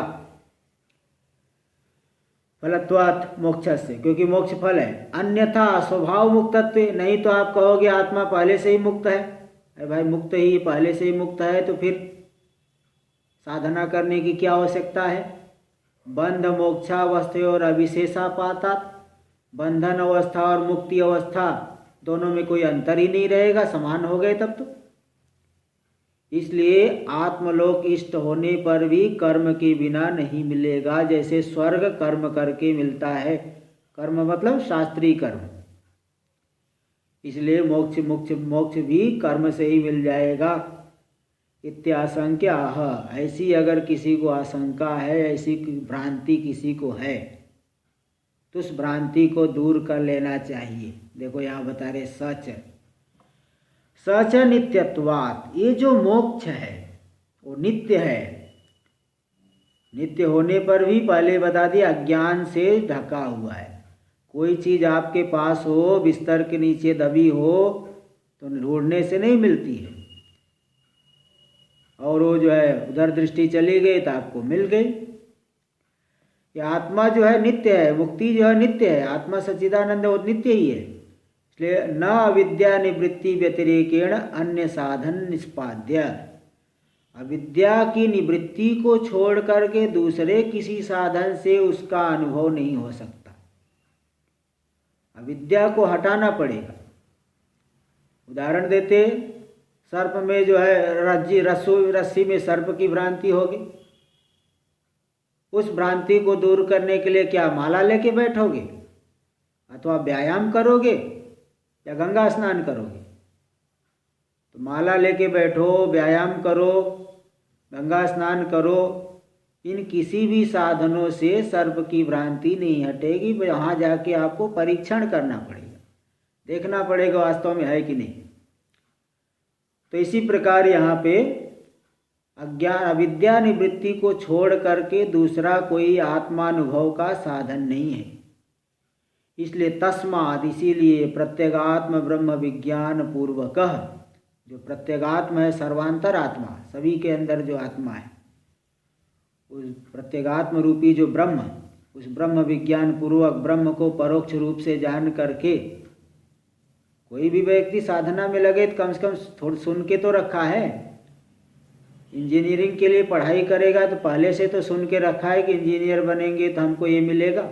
फलत्वात् मोक्षस्य, क्योंकि मोक्ष फल है। अन्यथा स्वभाव मुक्तत्व, नहीं तो आप कहोगे आत्मा पहले से ही मुक्त है। अरे भाई मुक्त ही पहले से ही मुक्त है तो फिर साधना करने की क्या आवश्यकता है। बंध मोक्षावस्था और अविशेषापातात, बंधन अवस्था और मुक्ति अवस्था दोनों में कोई अंतर ही नहीं रहेगा, समान हो गए तब तो। इसलिए आत्मलोक इष्ट होने पर भी कर्म के बिना नहीं मिलेगा। जैसे स्वर्ग कर्म करके मिलता है, कर्म मतलब शास्त्रीय कर्म, इसलिए मोक्ष मोक्ष मोक्ष भी कर्म से ही मिल जाएगा। इत्याशंक्या ऐसी अगर किसी को आशंका है, ऐसी भ्रांति किसी को है, तो उस भ्रांति को दूर कर लेना चाहिए। देखो यहाँ बता रहे सच नित्यत्वात्, ये जो मोक्ष है वो नित्य है। नित्य होने पर भी पहले बता दिया अज्ञान से ढका हुआ है। कोई चीज़ आपके पास हो, बिस्तर के नीचे दबी हो, तो ढूंढने से नहीं मिलती है, और वो जो है उधर दृष्टि चली गई तो आपको मिल गई। ये आत्मा जो है नित्य है, मुक्ति जो है नित्य है, आत्मा सच्चिदानंद वो नित्य ही है। इसलिए न अविद्या निवृत्ति व्यतिरेकेण अन्य साधन निष्पाद्य, अविद्या की निवृत्ति को छोड़ करके दूसरे किसी साधन से उसका अनुभव नहीं हो सकता। अविद्या को हटाना पड़ेगा। उदाहरण देते, सर्प में जो है रस्सी में सर्प की भ्रांति होगी, उस भ्रांति को दूर करने के लिए क्या माला लेके बैठोगे, अथवा व्यायाम करोगे या गंगा स्नान करोगे? तो माला लेके बैठो, व्यायाम करो, गंगा स्नान करो, इन किसी भी साधनों से सर्प की भ्रांति नहीं हटेगी। वहाँ जाके आपको परीक्षण करना पड़ेगा, देखना पड़ेगा वास्तव में है कि नहीं। तो इसी प्रकार यहाँ पे अज्ञान अविद्या निवृत्ति को छोड़ करके दूसरा कोई आत्मानुभव का साधन नहीं है। इसलिए तस्मात्, इसीलिए प्रत्यगात्म ब्रह्म विज्ञान पूर्वकः, जो प्रत्यगात्म है सर्वांतर आत्मा, सभी के अंदर जो आत्मा है, उस प्रत्यगात्म रूपी जो ब्रह्म, उस ब्रह्म विज्ञान पूर्वक ब्रह्म को परोक्ष रूप से जान करके कोई भी व्यक्ति साधना में लगे तो कम से कम थोड़ा सुन के तो रखा है। इंजीनियरिंग के लिए पढ़ाई करेगा तो पहले से तो सुन के रखा है कि इंजीनियर बनेंगे तो हमको ये मिलेगा।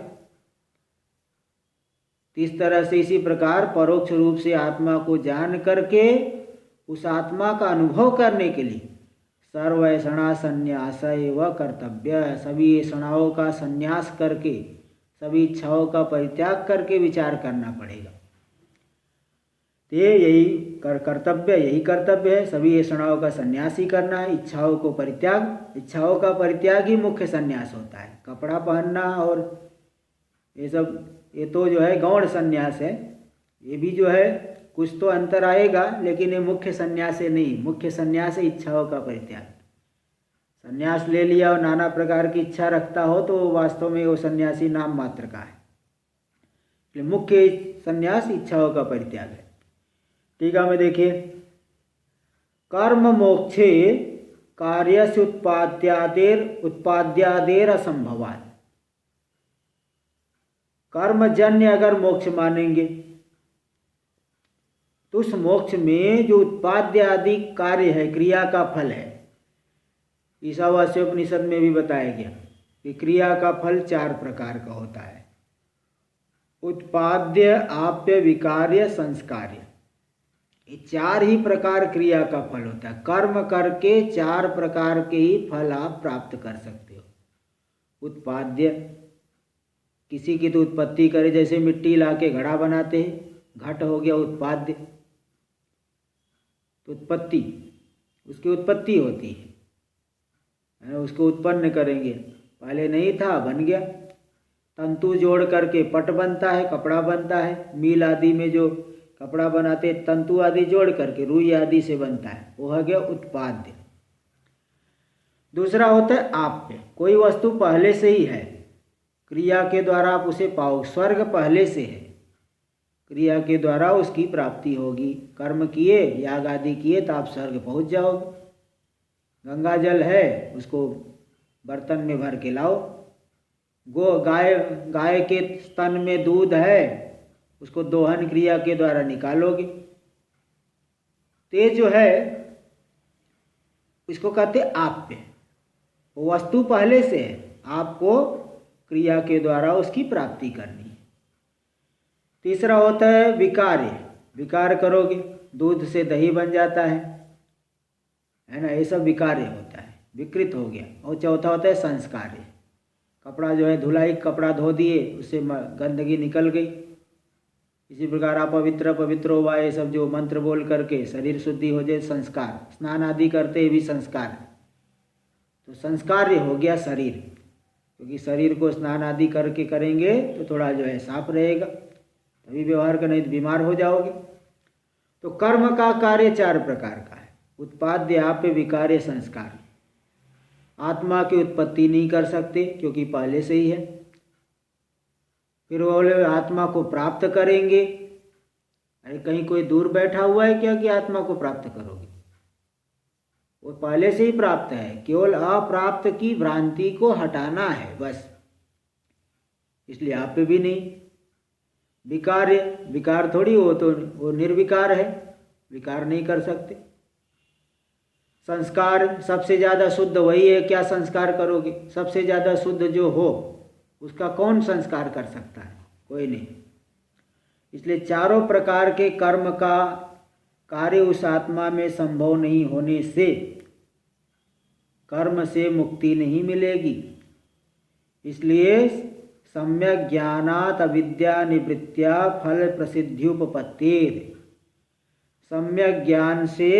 इस तरह से इसी प्रकार परोक्ष रूप से आत्मा को जान करके उस आत्मा का अनुभव करने के लिए सर्वैषणा संन्यास एवं कर्तव्य, सभी ऐषणाओं का संन्यास करके, सभी इच्छाओं का परित्याग करके विचार करना पड़ेगा। तो यही कर्तव्य, यही कर्तव्य है, सभी ऐषणाओं का संन्यास ही करना है, इच्छाओं को परित्याग। इच्छाओं का परित्याग ही मुख्य संन्यास होता है। कपड़ा पहनना और ये सब, ये तो जो है गौण संन्यास है। ये भी जो है कुछ तो अंतर आएगा, लेकिन ये मुख्य संन्यास है नहीं। मुख्य संन्यास है इच्छाओं का परित्याग। संन्यास ले लिया और नाना प्रकार की इच्छा रखता हो तो वास्तव में वो सन्यासी नाम मात्र का है। मुख्य संन्यास इच्छाओं का परित्याग है। टीका में देखिए, कर्म मोक्षे कार्यस्य उत्पाद्यादेर असंभवात्, कर्मजन्य अगर मोक्ष मानेंगे तो उस मोक्ष में जो उत्पाद्य आदि कार्य है, क्रिया का फल है, ईशावास्योपनिषद में भी बताया गया कि क्रिया का फल 4 प्रकार का होता है। उत्पाद्य, आप्य, विकार्य, संस्कार्य, ये 4 ही प्रकार क्रिया का फल होता है। कर्म करके 4 प्रकार के ही फल आप प्राप्त कर सकते हो। उत्पाद्य, किसी की तो उत्पत्ति करे, जैसे मिट्टी लाके घड़ा बनाते हैं, घट हो गया उत्पाद्य। तो उत्पत्ति, उसकी उत्पत्ति होती है, उसको उत्पन्न करेंगे। पहले नहीं था, बन गया। तंतु जोड़ करके पट बनता है, कपड़ा बनता है। मील आदि में जो कपड़ा बनाते तंतु आदि जोड़ करके रुई आदि से बनता है, वो हो गया उत्पाद्य। दूसरा होता है आप्य, कोई वस्तु पहले से ही है, क्रिया के द्वारा आप उसे पाओ। स्वर्ग पहले से है, क्रिया के द्वारा उसकी प्राप्ति होगी। कर्म किए, याग आदि किए तो आप स्वर्ग पहुंच जाओगे। गंगा जल है, उसको बर्तन में भर के लाओ। गाय के स्तन में दूध है, उसको दोहन क्रिया के द्वारा निकालोगे। ते जो है इसको कहते आप्य, वो वस्तु पहले से है, आपको क्रिया के द्वारा उसकी प्राप्ति करनी है। तीसरा होता है विकार्य, विकार करोगे, दूध से दही बन जाता है ना, ये सब विकार्य होता है, विकृत हो गया। और चौथा होता है संस्कार्य, कपड़ा जो है धुलाई, कपड़ा धो दिए, उससे गंदगी निकल गई, इसी प्रकार अपवित्र पवित्रो वा, ये सब जो मंत्र बोल करके शरीर शुद्धि हो जाए, संस्कार, स्नान आदि करते ही भी संस्कार, तो संस्कार हो गया शरीर, क्योंकि शरीर को स्नान आदि करके करेंगे तो थोड़ा जो है साफ रहेगा, तभी व्यवहार का, नहीं तो बीमार हो जाओगे। तो कर्म का कार्य 4 प्रकार का है। उत्पाद्य आप्य विकार्य संस्कार। आत्मा की उत्पत्ति नहीं कर सकते क्योंकि पहले से ही है। फिर वो बोले आत्मा को प्राप्त करेंगे। अरे कहीं कोई दूर बैठा हुआ है क्या कि आत्मा को प्राप्त करोगे? वो पहले से ही प्राप्त है, केवल अप्राप्त की भ्रांति को हटाना है बस। इसलिए आप भी नहीं। विकार्य, विकार थोड़ी, हो तो वो निर्विकार है, विकार नहीं कर सकते। संस्कार, सबसे ज़्यादा शुद्ध वही है, क्या संस्कार करोगे? सबसे ज़्यादा शुद्ध जो हो उसका कौन संस्कार कर सकता है? कोई नहीं। इसलिए चारों प्रकार के कर्म का कार्य उस आत्मा में संभव नहीं होने से कर्म से मुक्ति नहीं मिलेगी। इसलिए सम्यक ज्ञानात् अविद्या निवृत्त्या फल प्रसिद्ध्युपपत्तिः। सम्यक ज्ञान से,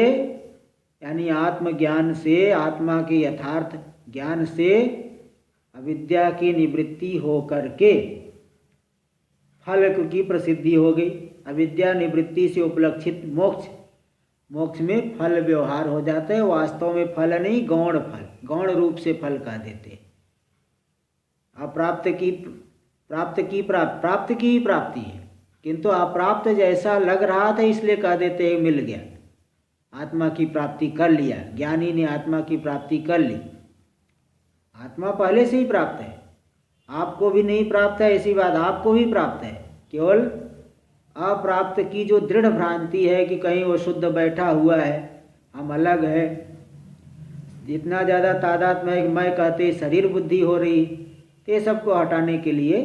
यानी आत्मज्ञान से, आत्मा के यथार्थ ज्ञान से अविद्या की निवृत्ति हो करके फल की प्रसिद्धि हो गई। अविद्या निवृत्ति से उपलक्षित मोक्ष, मोक्ष में फल व्यवहार हो जाता है। वास्तव में फल नहीं, गौण फल, गौण रूप से फल कह देते हैं। अप्राप्त की प्राप्ति ही प्राप्ति है, किंतु अप्राप्त जैसा लग रहा था इसलिए कह देते हैं मिल गया, आत्मा की प्राप्ति कर लिया, ज्ञानी ने आत्मा की प्राप्ति कर ली। आत्मा पहले से ही प्राप्त है, आपको भी नहीं प्राप्त है ऐसी बात, आपको भी प्राप्त है। केवल अप्राप्त की जो दृढ़ भ्रांति है कि कहीं वो शुद्ध बैठा हुआ है, हम अलग है, जितना ज़्यादा तादाद में मैं कहते शरीर बुद्धि हो रही, तो ये सबको हटाने के लिए,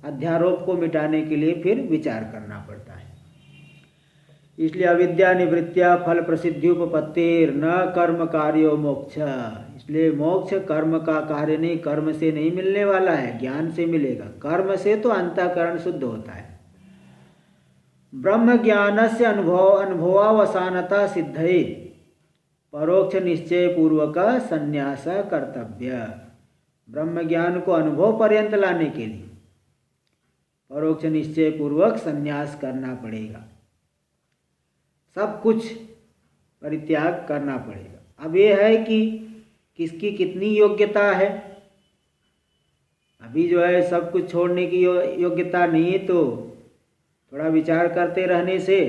अध्यारोप को मिटाने के लिए फिर विचार करना पड़ता है। इसलिए अविद्या निवृत्त्या फल प्रसिद्ध्युपपत्तिर् न कर्म कार्यो मोक्ष। इसलिए मोक्ष कर्म का कार्य नहीं, कर्म से नहीं मिलने वाला है, ज्ञान से मिलेगा। कर्म से तो अंतःकरण शुद्ध होता है। ब्रह्म ज्ञान से अनुभवावसानता सिद्धये परोक्ष निश्चय पूर्वक संन्यास कर्तव्य। ब्रह्म ज्ञान को अनुभव पर्यंत लाने के लिए परोक्ष निश्चय पूर्वक संन्यास करना पड़ेगा, सब कुछ परित्याग करना पड़ेगा। अब ये है कि किसकी कितनी योग्यता है। अभी जो है सब कुछ छोड़ने की योग्यता नहीं है, तो थोड़ा विचार करते रहने से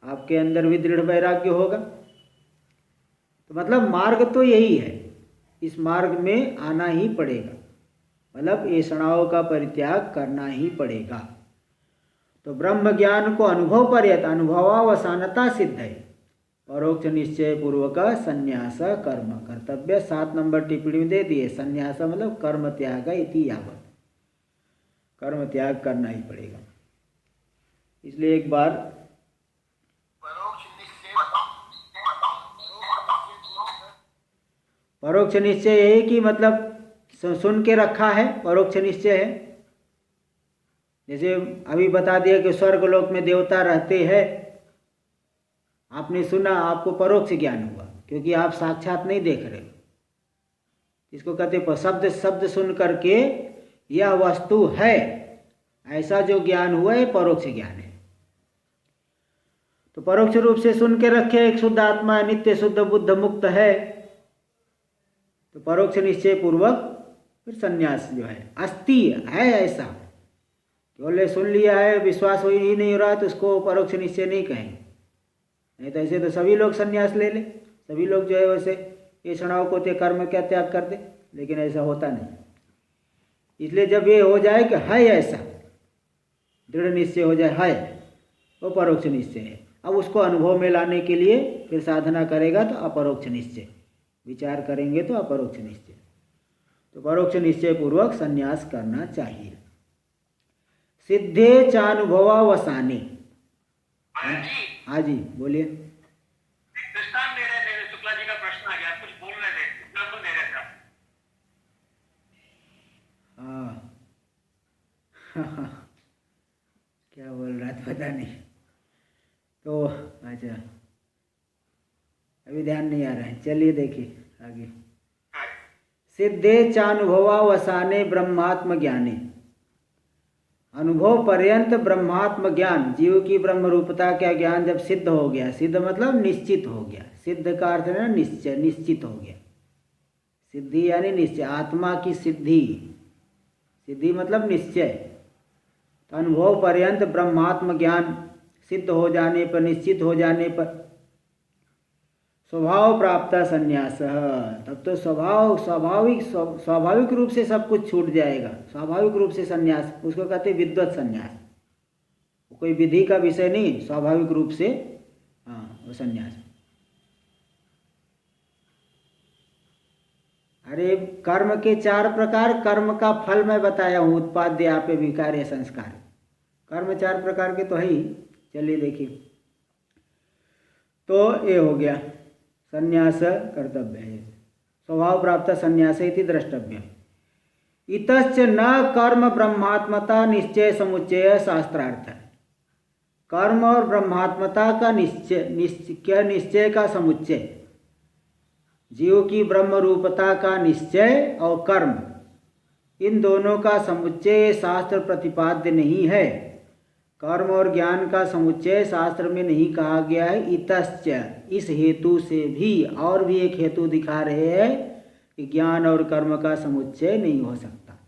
आपके अंदर भी दृढ़ वैराग्य होगा। तो मतलब मार्ग तो यही है, इस मार्ग में आना ही पड़ेगा, मतलब ऐषणाओं का परित्याग करना ही पड़ेगा। तो ब्रह्म ज्ञान को अनुभव पर्यंत, अनुभवावसानता सिद्ध है, परोक्ष निश्चय पूर्वक संन्यास कर्म कर्तव्य। 7 नंबर टिप्पणी में दे दिए, संन्यास मतलब कर्म त्याग इति यावत्, कर्म त्याग करना ही पड़ेगा। इसलिए एक बार परोक्ष निश्चय यही कि मतलब सुन के रखा है, परोक्ष निश्चय है। जैसे अभी बता दिया कि स्वर्गलोक में देवता रहते हैं, आपने सुना, आपको परोक्ष ज्ञान हुआ, क्योंकि आप साक्षात नहीं देख रहे। इसको कहते शब्द शब्द सुन करके यह वस्तु है, ऐसा जो ज्ञान हुआ है परोक्ष ज्ञान है। तो परोक्ष रूप से सुन के रखे, एक शुद्ध आत्मा नित्य शुद्ध बुद्ध मुक्त है, तो परोक्ष निश्चय पूर्वक फिर संन्यास जो है अस्ति है, ऐसा केवल सुन लिया है, विश्वास ही नहीं हो रहा, तो उसको परोक्ष निश्चय नहीं कहेंगे। नहीं तो ऐसे तो सभी लोग संन्यास ले ले, सभी लोग जो है वैसे ऐषणाओं को ते कर्म क्या त्याग कर दे, लेकिन ऐसा होता नहीं। इसलिए जब ये हो जाए कि है ऐसा, दृढ़ निश्चय हो जाए है, वो परोक्ष निश्चय है। अब उसको अनुभव में लाने के लिए फिर साधना करेगा तो अपरोक्ष निश्चय, विचार करेंगे तो अपरोक्ष निश्चय। तो परोक्ष निश्चय पूर्वक संन्यास करना चाहिए। सिद्धे चानुभवावसाने। हाँ जी बोलिए।
दृष्टांत दे रहे थे, शुक्ला जी का प्रश्न आ गया, कुछ बोल रहे थे, उत्तर तो दे रहे थे।
हाँ क्या बोल रहा पता नहीं। तो अच्छा, अभी ध्यान नहीं आ रहा है, चलिए देखिए आगे। सिद्धे चानुभवावसाने ब्रह्मात्म ज्ञाने, अनुभव पर्यंत ब्रह्मात्म ज्ञान, जीव की ब्रह्म रूपता का ज्ञान जब सिद्ध हो गया, सिद्ध मतलब निश्चित हो गया, सिद्ध का अर्थ है निश्चय, निश्चित हो गया, सिद्धि यानी निश्चय, आत्मा की सिद्धि, सिद्धि मतलब निश्चय। तो अनुभव पर्यंत ब्रह्मात्म ज्ञान सिद्ध हो जाने पर, निश्चित हो जाने पर स्वभाव प्राप्त संन्यास, तब तो स्वाभाविक रूप से सब कुछ छूट जाएगा, स्वाभाविक रूप से संन्यास, उसको कहते हैं विद्वत संन्यास, कोई विधि का विषय नहीं, स्वाभाविक रूप से वो संन्यास। अरे कर्म के 4 प्रकार, कर्म का फल मैं बताया हूँ, उत्पाद्य आपे विकार्य संस्कार, कर्म 4 प्रकार के तो है ही। चलिए देखिए, तो ये हो गया संन्यास कर्तव्य है, स्वभाव प्राप्त संन्यास इति द्रष्टव्य। इतश्च न कर्म ब्रह्मात्मता निश्चय समुच्चय शास्त्रार्थ, कर्म और ब्रह्मात्मता का निश्चय का समुच्चय, जीव की ब्रह्म रूपता का निश्चय और कर्म, इन दोनों का समुच्चय शास्त्र प्रतिपाद्य नहीं है। कर्म और ज्ञान का समुच्चय शास्त्र में नहीं कहा गया है। इतश्च, इस हेतु से भी, और भी एक हेतु दिखा रहे हैं कि ज्ञान और कर्म का समुच्चय नहीं हो सकता।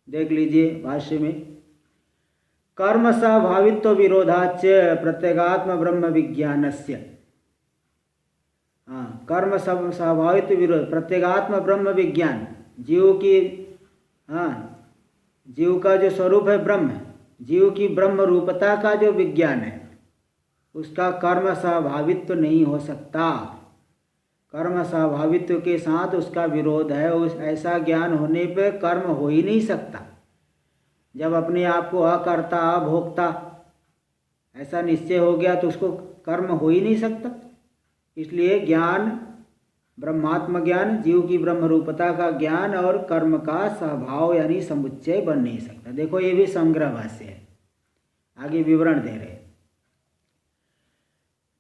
देख लीजिए भाष्य में, कर्म स्वाभावित्व विरोधाच प्रत्यगात्म ब्रह्म विज्ञानस्य, कर्म स्वाभावित्व विरोध, प्रत्यगात्म ब्रह्म विज्ञान, जीव की, जीव का जो स्वरूप है ब्रह्म, जीव की ब्रह्म रूपता का जो विज्ञान है, उसका कर्म स्वाभावित्व नहीं हो सकता। कर्म स्वाभावित्व के साथ उसका विरोध है, उस ऐसा ज्ञान होने पे कर्म हो ही नहीं सकता। जब अपने आप को अकर्ता अभोक्ता ऐसा निश्चय हो गया तो उसको कर्म हो ही नहीं सकता। इसलिए ज्ञान, ब्रह्मात्म ज्ञान, जीव की ब्रह्म रूपता का ज्ञान और कर्म का स्वभाव यानी समुच्चय बन नहीं सकता। देखो ये भी संग्रह भाष्य है, आगे विवरण दे रहे।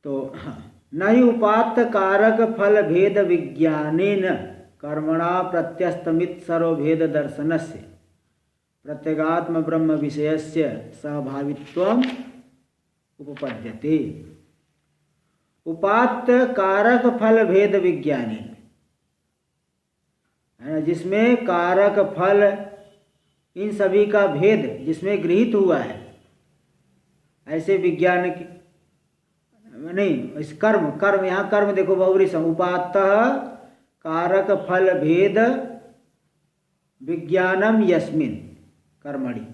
तो नहीं उपात्त कारक फल भेद विज्ञानेन कर्मणा प्रत्यस्तमित सर्वभेद दर्शनस्य प्रत्यगात्म ब्रह्म विषयस्य सहभावित्वम उपपद्यते। उपात्त कारक फल भेद विज्ञानी, जिसमें कारक फल इन सभी का भेद जिसमें गृहीत हुआ है, ऐसे विज्ञान की नहीं, इस कर्म, कर्म यहाँ कर्म देखो बहुरी सम, उपात्त कारक फल भेद विज्ञानम यस्मिन कर्मणि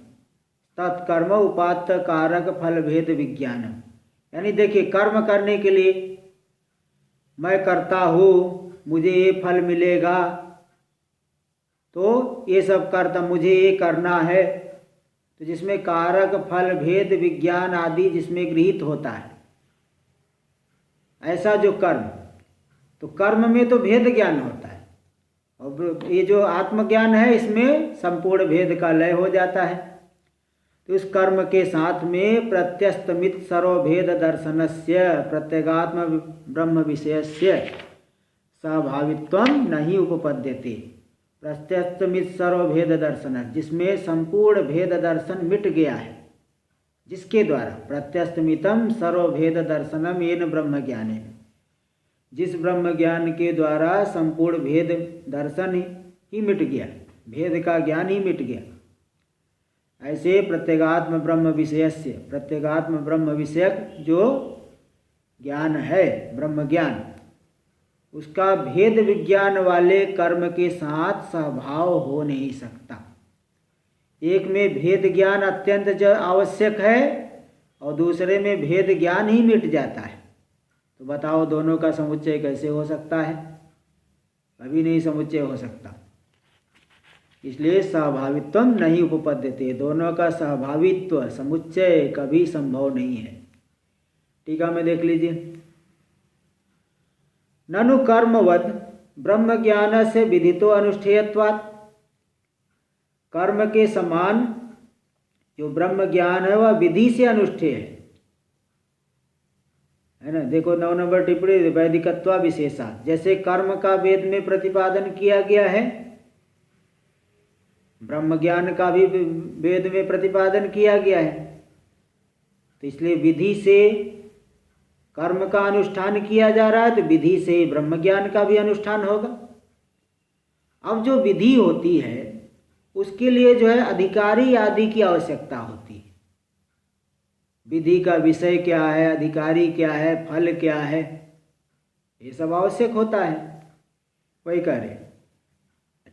तत्कर्म उपात्त कारक फल भेद विज्ञानम। यानी देखिए, कर्म करने के लिए मैं करता हूँ, मुझे ये फल मिलेगा, तो ये सब करता, मुझे ये करना है, तो जिसमें कारक फल भेद विज्ञान आदि जिसमें गृहीत होता है, ऐसा जो कर्म, तो कर्म में तो भेद ज्ञान होता है, और ये जो आत्मज्ञान है इसमें संपूर्ण भेद का लय हो जाता है। तो इस कर्म के साथ में प्रत्यस्तमित सर्वभेद दर्शनस्य प्रत्यगात्म ब्रह्म विषयस्य स्वाभावित्वम नहीं उपपद्यते। प्रत्यस्तमित सर्वभेद दर्शन, जिसमें संपूर्ण भेद दर्शन मिट गया है, जिसके द्वारा प्रत्यस्तमितम सर्वभेद दर्शनम येन ब्रह्म ज्ञाने, जिस ब्रह्म ज्ञान के द्वारा संपूर्ण भेद दर्शन ही मिट गया, भेद का ज्ञान ही मिट गया, ऐसे प्रत्यगात्म ब्रह्म विषयस्य, प्रत्यगात्म ब्रह्म विषयक जो ज्ञान है ब्रह्म ज्ञान, उसका भेद विज्ञान वाले कर्म के साथ सहभाव हो नहीं सकता। एक में भेद ज्ञान अत्यंत आवश्यक है और दूसरे में भेद ज्ञान ही मिट जाता है। तो बताओ दोनों का समुच्चय कैसे हो सकता है? कभी नहीं समुच्चय हो सकता। इसलिए सहभावित्व नहीं उपपद्यते, दोनों का सहभावित्व समुच्चय कभी संभव नहीं है। टीका में देख लीजिए, ननु कर्मवद ब्रह्म ज्ञान से विदितो अनुष्ठेयत्वात्, कर्म के समान जो ब्रह्म ज्ञान है वह विधि से अनुष्ठेय है ना। देखो 9 नंबर टिप्पणी, वैदिकत्वा विशेषा, जैसे कर्म का वेद में प्रतिपादन किया गया है, ब्रह्म ज्ञान का भी वेद में प्रतिपादन किया गया है, तो इसलिए विधि से कर्म का अनुष्ठान किया जा रहा है, तो विधि से ब्रह्म ज्ञान का भी अनुष्ठान होगा। अब जो विधि होती है उसके लिए जो है अधिकारी आदि की आवश्यकता होती है। विधि का विषय क्या है, अधिकारी क्या है, फल क्या है, ये सब आवश्यक होता है। वही कह रहे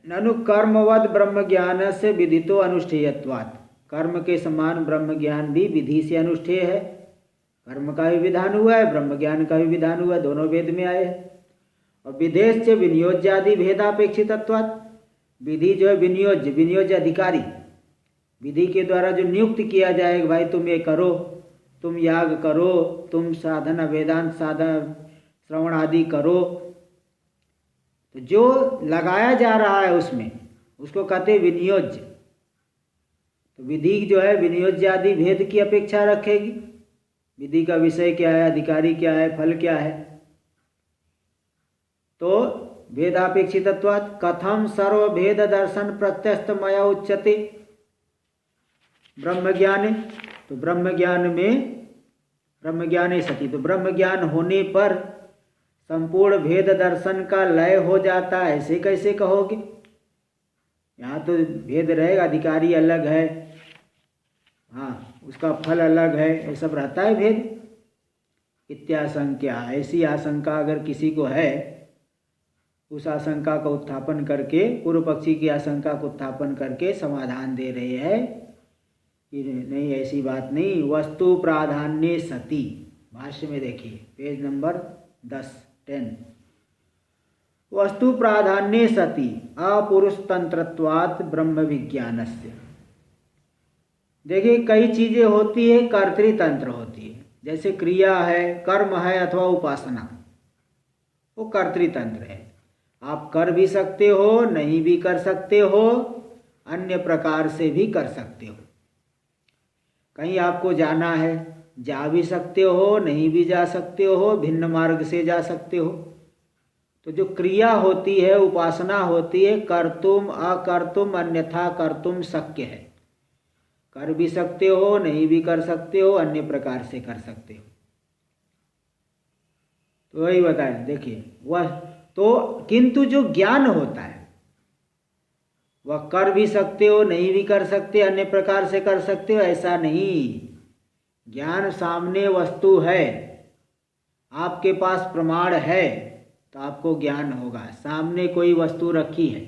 ननु कर्मवद ब्रह्म ज्ञान से विदितो अनुष्ठेयत्वात्, कर्म के समान ब्रह्म ज्ञान भी विधि से अनुष्ठेय है। कर्म का भी विधान हुआ है, ब्रह्म ज्ञान का भी विधान हुआ है, दोनों वेद में आए हैं। और विधेश से विनियोज्यादि भेदापेक्षितत्वात्, विधि जो है विनियोज्य अधिकारी, विधि के द्वारा जो नियुक्त किया जाएगा, भाई तुम ये करो, तुम याग करो, तुम साधन वेदांत साधन श्रवण आदि करो, तो जो लगाया जा रहा है उसमें उसको कहते विनियोज्य। तो विधि जो है विनियोज्य आदि भेद की अपेक्षा रखेगी। विधि का विषय क्या है, अधिकारी क्या है, फल क्या है। तो भेदापेक्षितत्वात् कथम सर्वभेद दर्शन प्रत्यस्तमया उच्यते ब्रह्म ज्ञाने, तो ब्रह्म ज्ञान में ब्रह्म ज्ञाने सती, तो ब्रह्म ज्ञान होने पर संपूर्ण भेद दर्शन का लय हो जाता है, ऐसे कैसे कहोगे? यहाँ तो भेद रहेगा, अधिकारी अलग है, हाँ उसका फल अलग है, ये सब रहता है भेद। इत्याशंका, ऐसी आशंका अगर किसी को है, उस आशंका का उत्थापन करके, पूर्व पक्षी की आशंका को उत्थापन करके समाधान दे रहे हैं कि नहीं ऐसी बात नहीं। वस्तु प्राधान्य सती, भाष्य में देखिए पेज नंबर 10 वस्तु प्राधान्य सती अपुरुष तंत्रत्वात् ब्रह्म विज्ञानस्य। देखिए कई चीजें होती है कर्तृतंत्र होती है, जैसे क्रिया है, कर्म है अथवा उपासना, वो कर्तृतंत्र है। आप कर भी सकते हो, नहीं भी कर सकते हो, अन्य प्रकार से भी कर सकते हो। कहीं आपको जाना है, जा भी सकते हो, नहीं भी जा सकते हो, भिन्न मार्ग से जा सकते हो। तो जो क्रिया होती है, उपासना होती है, कर्तुम अकर्तुम अन्यथा कर्तुम शक्य है। कर भी सकते हो, नहीं भी कर सकते हो, अन्य प्रकार से कर सकते हो। तो वही बताएं, देखिए वह तो, किंतु जो ज्ञान होता है वह कर भी सकते हो, नहीं भी कर सकते, अन्य प्रकार से कर सकते हो, ऐसा नहीं। ज्ञान सामने वस्तु है, आपके पास प्रमाण है तो आपको ज्ञान होगा। सामने कोई वस्तु रखी है,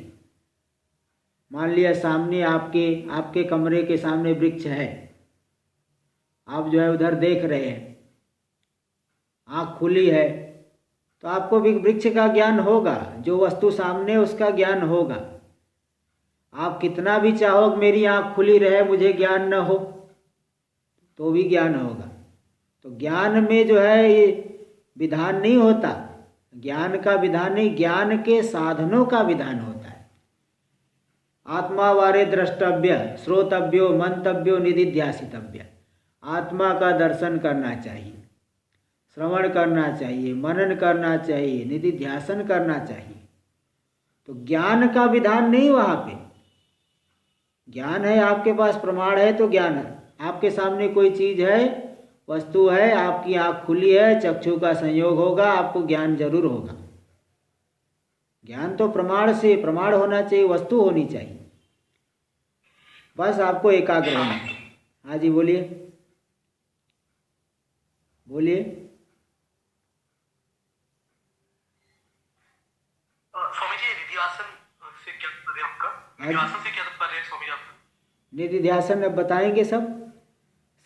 मान लिया सामने आपके कमरे के सामने वृक्ष है, आप जो है उधर देख रहे हैं, आँख खुली है, तो आपको भी वृक्ष का ज्ञान होगा। जो वस्तु सामने उसका ज्ञान होगा। आप कितना भी चाहो मेरी आँख खुली रहे, मुझे ज्ञान न हो, तो भी ज्ञान होगा। तो ज्ञान में जो है ये विधान नहीं होता, ज्ञान का विधान नहीं, ज्ञान के साधनों का विधान होता है। आत्मा वारे द्रष्टव्य, श्रोतव्यो, मंतव्यो, निधिध्यासितव्य। आत्मा का दर्शन करना चाहिए, श्रवण करना चाहिए, मनन करना चाहिए, निधिध्यासन करना चाहिए। तो ज्ञान का विधान नहीं वहाँ पे। ज्ञान है, आपके पास प्रमाण है तो ज्ञान है। आपके सामने कोई चीज है, वस्तु है, आपकी आँख खुली है, चक्षु का संयोग होगा, आपको ज्ञान जरूर होगा। ज्ञान तो प्रमाण से, प्रमाण होना चाहिए, वस्तु होनी चाहिए, बस आपको एकाग्र होना है। हाँ जी बोलिए बोलिए।
स्वामी जी निधिध्यासन से क्या तात्पर्य आपका? निधिध्यासन से क्या तात्पर्य है स्वामी जी आपका?
निधिध्यासन अब बताएंगे सब।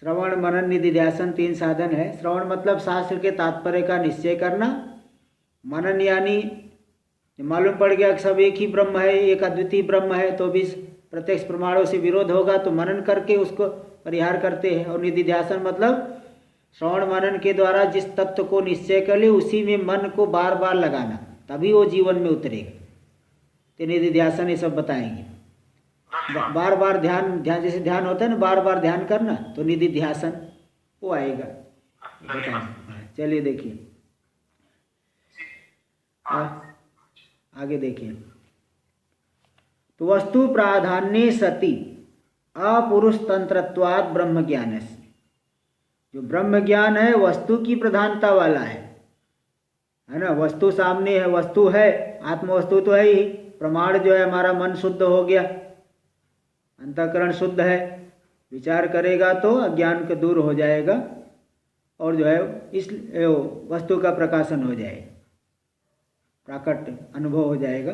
श्रवण मनन निधिध्यासन 3 साधन है। श्रवण मतलब शास्त्र के तात्पर्य का निश्चय करना। मनन यानी मालूम पड़ गया कि सब एक ही ब्रह्म है, एक अद्वितीय ब्रह्म है, तो भी प्रत्यक्ष प्रमाणों से विरोध होगा, तो मनन करके उसको परिहार करते हैं। और निधिध्यासन मतलब श्रवण मनन के द्वारा जिस तत्व को निश्चय कर ले उसी में मन को बार बार लगाना, तभी वो जीवन में उतरेगा। तो निधिध्यासन ये सब बताएंगे।
धन्यवाद।
बार बार ध्यान जैसे ध्यान होता है ना, बार बार ध्यान करना, तो निधि ध्यासन वो आएगा।
धन्यवाद।
चलिए देखिए
हाँ,
आगे देखिए। तो वस्तु प्राधान्य सति अपुरुष तंत्रत्वाद ब्रह्म ज्ञान से, जो ब्रह्म ज्ञान है वस्तु की प्रधानता वाला है ना। वस्तु सामने है, वस्तु है, आत्म वस्तु तो है ही। प्रमाण जो है हमारा मन शुद्ध हो गया, अंतःकरण शुद्ध है, विचार करेगा तो अज्ञान का दूर हो जाएगा और जो है इस वस्तु का प्रकाशन हो जाएगा, प्राकट अनुभव हो जाएगा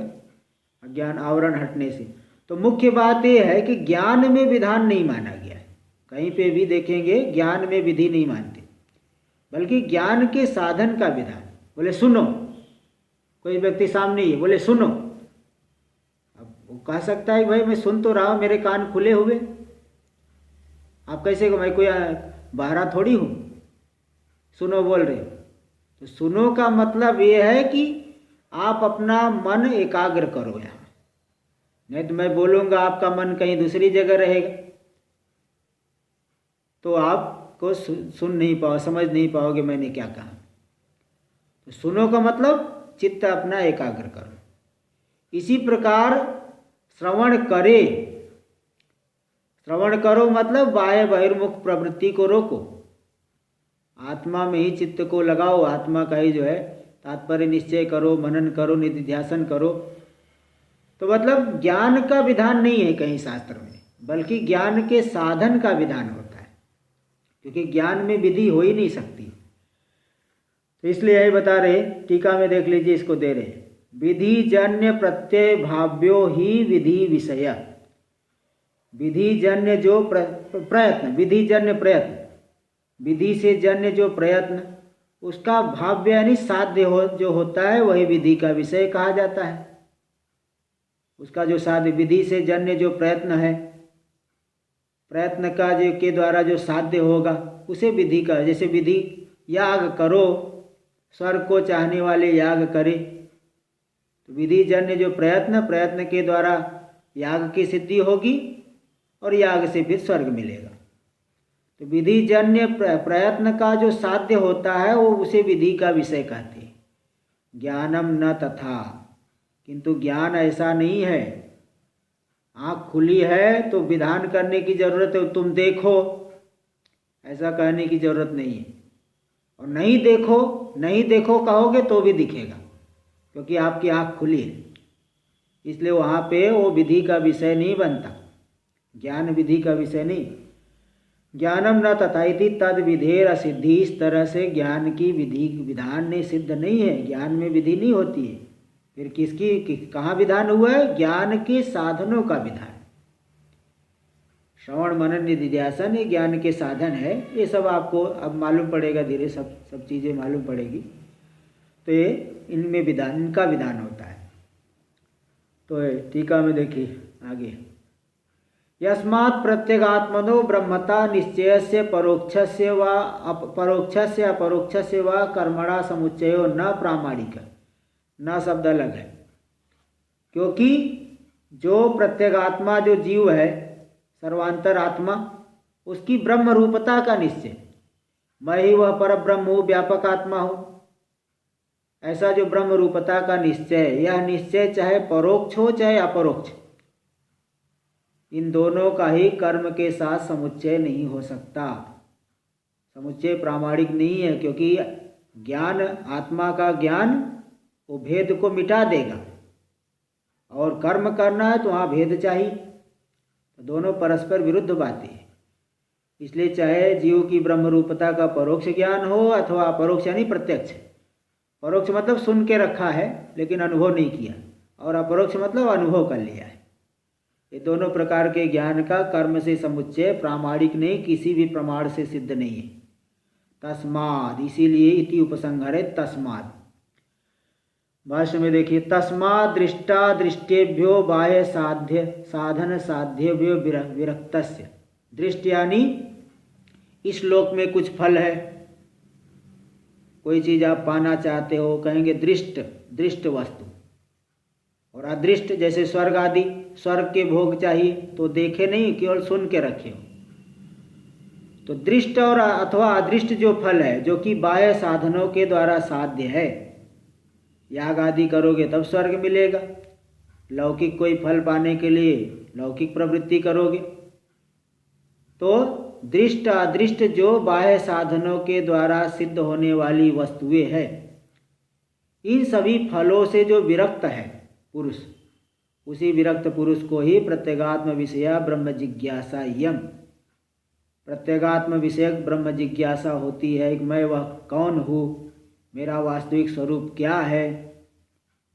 अज्ञान आवरण हटने से। तो मुख्य बात यह है कि ज्ञान में विधान नहीं माना गया है। कहीं पे भी देखेंगे ज्ञान में विधि नहीं मानते, बल्कि ज्ञान के साधन का विधान। बोले सुनो, कोई व्यक्ति सामने ही है, बोले सुनो, अब वो कह सकता है भाई मैं सुन तो रहा हूँ, मेरे कान खुले हुए। आप कैसे को, मैं कोई बहरा थोड़ी हूँ, सुनो बोल रहे हो। तो सुनो का मतलब ये है कि आप अपना मन एकाग्र करो यहाँ, नहीं तो मैं बोलूँगा आपका मन कहीं दूसरी जगह रहेगा, तो आपको सुन नहीं पाओ, समझ नहीं पाओगे मैंने क्या कहा। तो सुनो का मतलब चित्त अपना एकाग्र करो। इसी प्रकार श्रवण करे, श्रवण करो मतलब बाह्य बहिर्मुख प्रवृत्ति को रोको, आत्मा में ही चित्त को लगाओ, आत्मा का ही जो है तात्पर्य निश्चय करो, मनन करो, निधिध्यासन करो। तो मतलब ज्ञान का विधान नहीं है कहीं शास्त्र में, बल्कि ज्ञान के साधन का विधान होता है, क्योंकि ज्ञान में विधि हो ही नहीं सकती। तो इसलिए यही बता रहे, टीका में देख लीजिए, इसको दे रहे, विधि जन्य प्रत्यय भाव्यो ही विधि विषय। विधि जन्य जो प्रयत्न, विधि जन्य प्रयत्न, विधि से जन्य जो प्रयत्न, उसका भाव्य यानी साध्य जो होता है वही विधि का विषय कहा जाता है। उसका जो साध्य, विधि से जन्य जो प्रयत्न है, प्रयत्न का जो के द्वारा जो साध्य होगा उसे विधि का। जैसे विधि याग करो, स्वर्ग को चाहने वाले याग करे, तो विधि जन्य जो प्रयत्न, प्रयत्न के द्वारा याग की सिद्धि होगी और याग से फिर स्वर्ग मिलेगा। तो विधि जन्य प्रयत्न का जो साध्य होता है वो उसे विधि का विषय कहते हैं। ज्ञानम न तथा, किंतु ज्ञान ऐसा नहीं है। आँख खुली है तो विधान करने की जरूरत है, तुम देखो, ऐसा कहने की जरूरत नहीं है। और नहीं देखो, नहीं देखो कहोगे तो भी दिखेगा, क्योंकि आपकी आँख खुली है। इसलिए वहाँ पे वो विधि का विषय नहीं बनता, ज्ञान विधि का विषय नहीं। ज्ञानम न तथा इति तद विधेर असिद्धि, इस तरह से ज्ञान की विधि विधान ने सिद्ध नहीं है, ज्ञान में विधि नहीं होती है। फिर किसकी कहाँ विधान हुआ है? ज्ञान के साधनों का विधान। श्रवण मनन निधिध्यासन ये ज्ञान के साधन है। ये सब आपको अब मालूम पड़ेगा, धीरे सब चीज़ें मालूम पड़ेगी। तो ये इनमें विधान, इनका विधान होता है। तो टीका में देखिए आगे, यस्मात् प्रत्यगात्मनो ब्रह्मता निश्चयस्य परोक्षस्य व अपरोक्षस्य व कर्मणा समुच्चयो न प्रामाणिक। न शब्द अलग है, क्योंकि जो प्रत्यगात्मा जो जीव है, सर्वांतर आत्मा, उसकी ब्रह्म रूपता का निश्चय, मैं ही वह पर ब्रह्म हूँ, व्यापक आत्मा हूँ, ऐसा जो ब्रह्म रूपता का निश्चय, यह निश्चय चाहे परोक्ष हो चाहे अपरोक्ष, इन दोनों का ही कर्म के साथ समुच्चय नहीं हो सकता। समुच्चय प्रामाणिक नहीं है, क्योंकि ज्ञान, आत्मा का ज्ञान वो भेद को मिटा देगा, और कर्म करना है तो वहाँ भेद चाहिए। तो दोनों परस्पर विरुद्ध बातें हैं। इसलिए चाहे जीव की ब्रह्म रूपता का परोक्ष ज्ञान हो अथवा अपरोक्ष यानी प्रत्यक्ष। परोक्ष मतलब सुन के रखा है लेकिन अनुभव नहीं किया, और अपरोक्ष मतलब अनुभव कर लिया है। ये दोनों प्रकार के ज्ञान का कर्म से समुच्चय प्रामाणिक नहीं, किसी भी प्रमाण से सिद्ध नहीं है। तस्माद, इसीलिए इति उपसंहारे तस्माद। भाष्य में देखिए, तस्माद दृष्टा दृष्टेभ्यो बाह्य साध्य साधन साध्यभ्यो विरक्तस्य। दृष्ट यानी इस लोक में कुछ फल है, कोई चीज़ आप पाना चाहते हो, कहेंगे दृष्ट, दृष्ट वस्तु। और अदृष्ट जैसे स्वर्ग आदि, स्वर्ग के भोग चाहिए तो देखे नहीं, केवल सुन के रखे हो। तो दृष्ट और अथवा अदृष्ट जो फल है, जो कि बाह्य साधनों के द्वारा साध्य है, याग आदि करोगे तब स्वर्ग मिलेगा, लौकिक कोई फल पाने के लिए लौकिक प्रवृत्ति करोगे। तो दृष्ट अदृष्ट जो बाह्य साधनों के द्वारा सिद्ध होने वाली वस्तुएं है, इन सभी फलों से जो विरक्त है पुरुष, उसी विरक्त पुरुष को ही प्रत्यगात्म विषया ब्रह्म जिज्ञासा यम, प्रत्यगात्म विषयक ब्रह्म जिज्ञासा होती है कि मैं वह कौन हूँ, मेरा वास्तविक स्वरूप क्या है,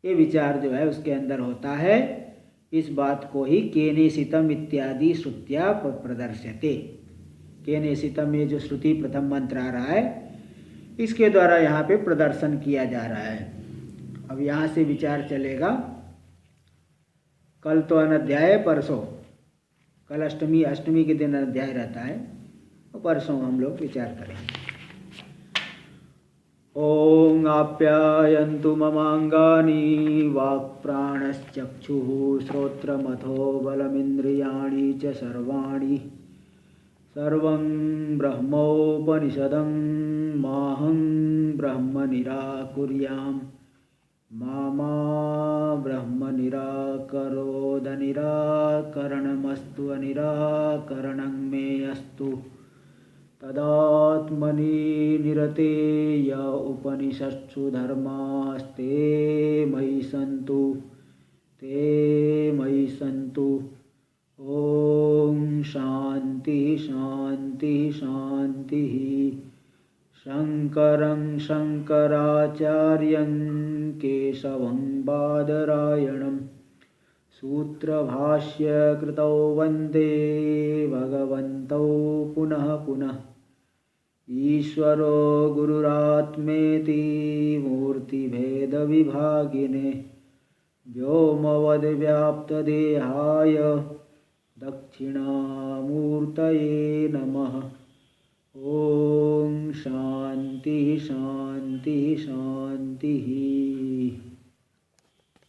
ये विचार जो है उसके अंदर होता है। इस बात को ही केनेसितम इत्यादि श्रुत्या प्रदर्श्यते। केनेसितम, ये जो श्रुति प्रथम मंत्र आ रहा है, इसके द्वारा यहाँ पे प्रदर्शन किया जा रहा है। अब यहाँ से विचार चलेगा। कल तो अनध्याय, परसों, कल अष्टमी के दिन अध्याय रहता है, तो परसों हम लोग विचार करेंगे। ओं आप्यायन्तु ममांगानि वाक्प्राणश्चक्षुः श्रोत्रमथो बलमिन्द्रियाणि च सर्वाणि सर्वं ब्रह्मोपनिषदं माहं ब्रह्म निराकुर्याम् मा ब्रह्म निराकरोद निराकरणमस्तु अनिराकरणं मे अस्तु तदात्मनि निरते य उपनिषत्सु धर्मास्ते मयि सन्तु ते मयि सन्तु। ओम शांति शांति शांति। शंकरं शंकराचार्यं केशवं बादरायणं सूत्रभाष्यकृतौ वन्दे भगवन्तौ पुनः पुनः। ईश्वरो गुरुरात्मेति मूर्तिभेदविभागिने व्योमवद्व्याप्तदेहाय दक्षिणामूर्तये नमः। ओम शांति शांति शांति।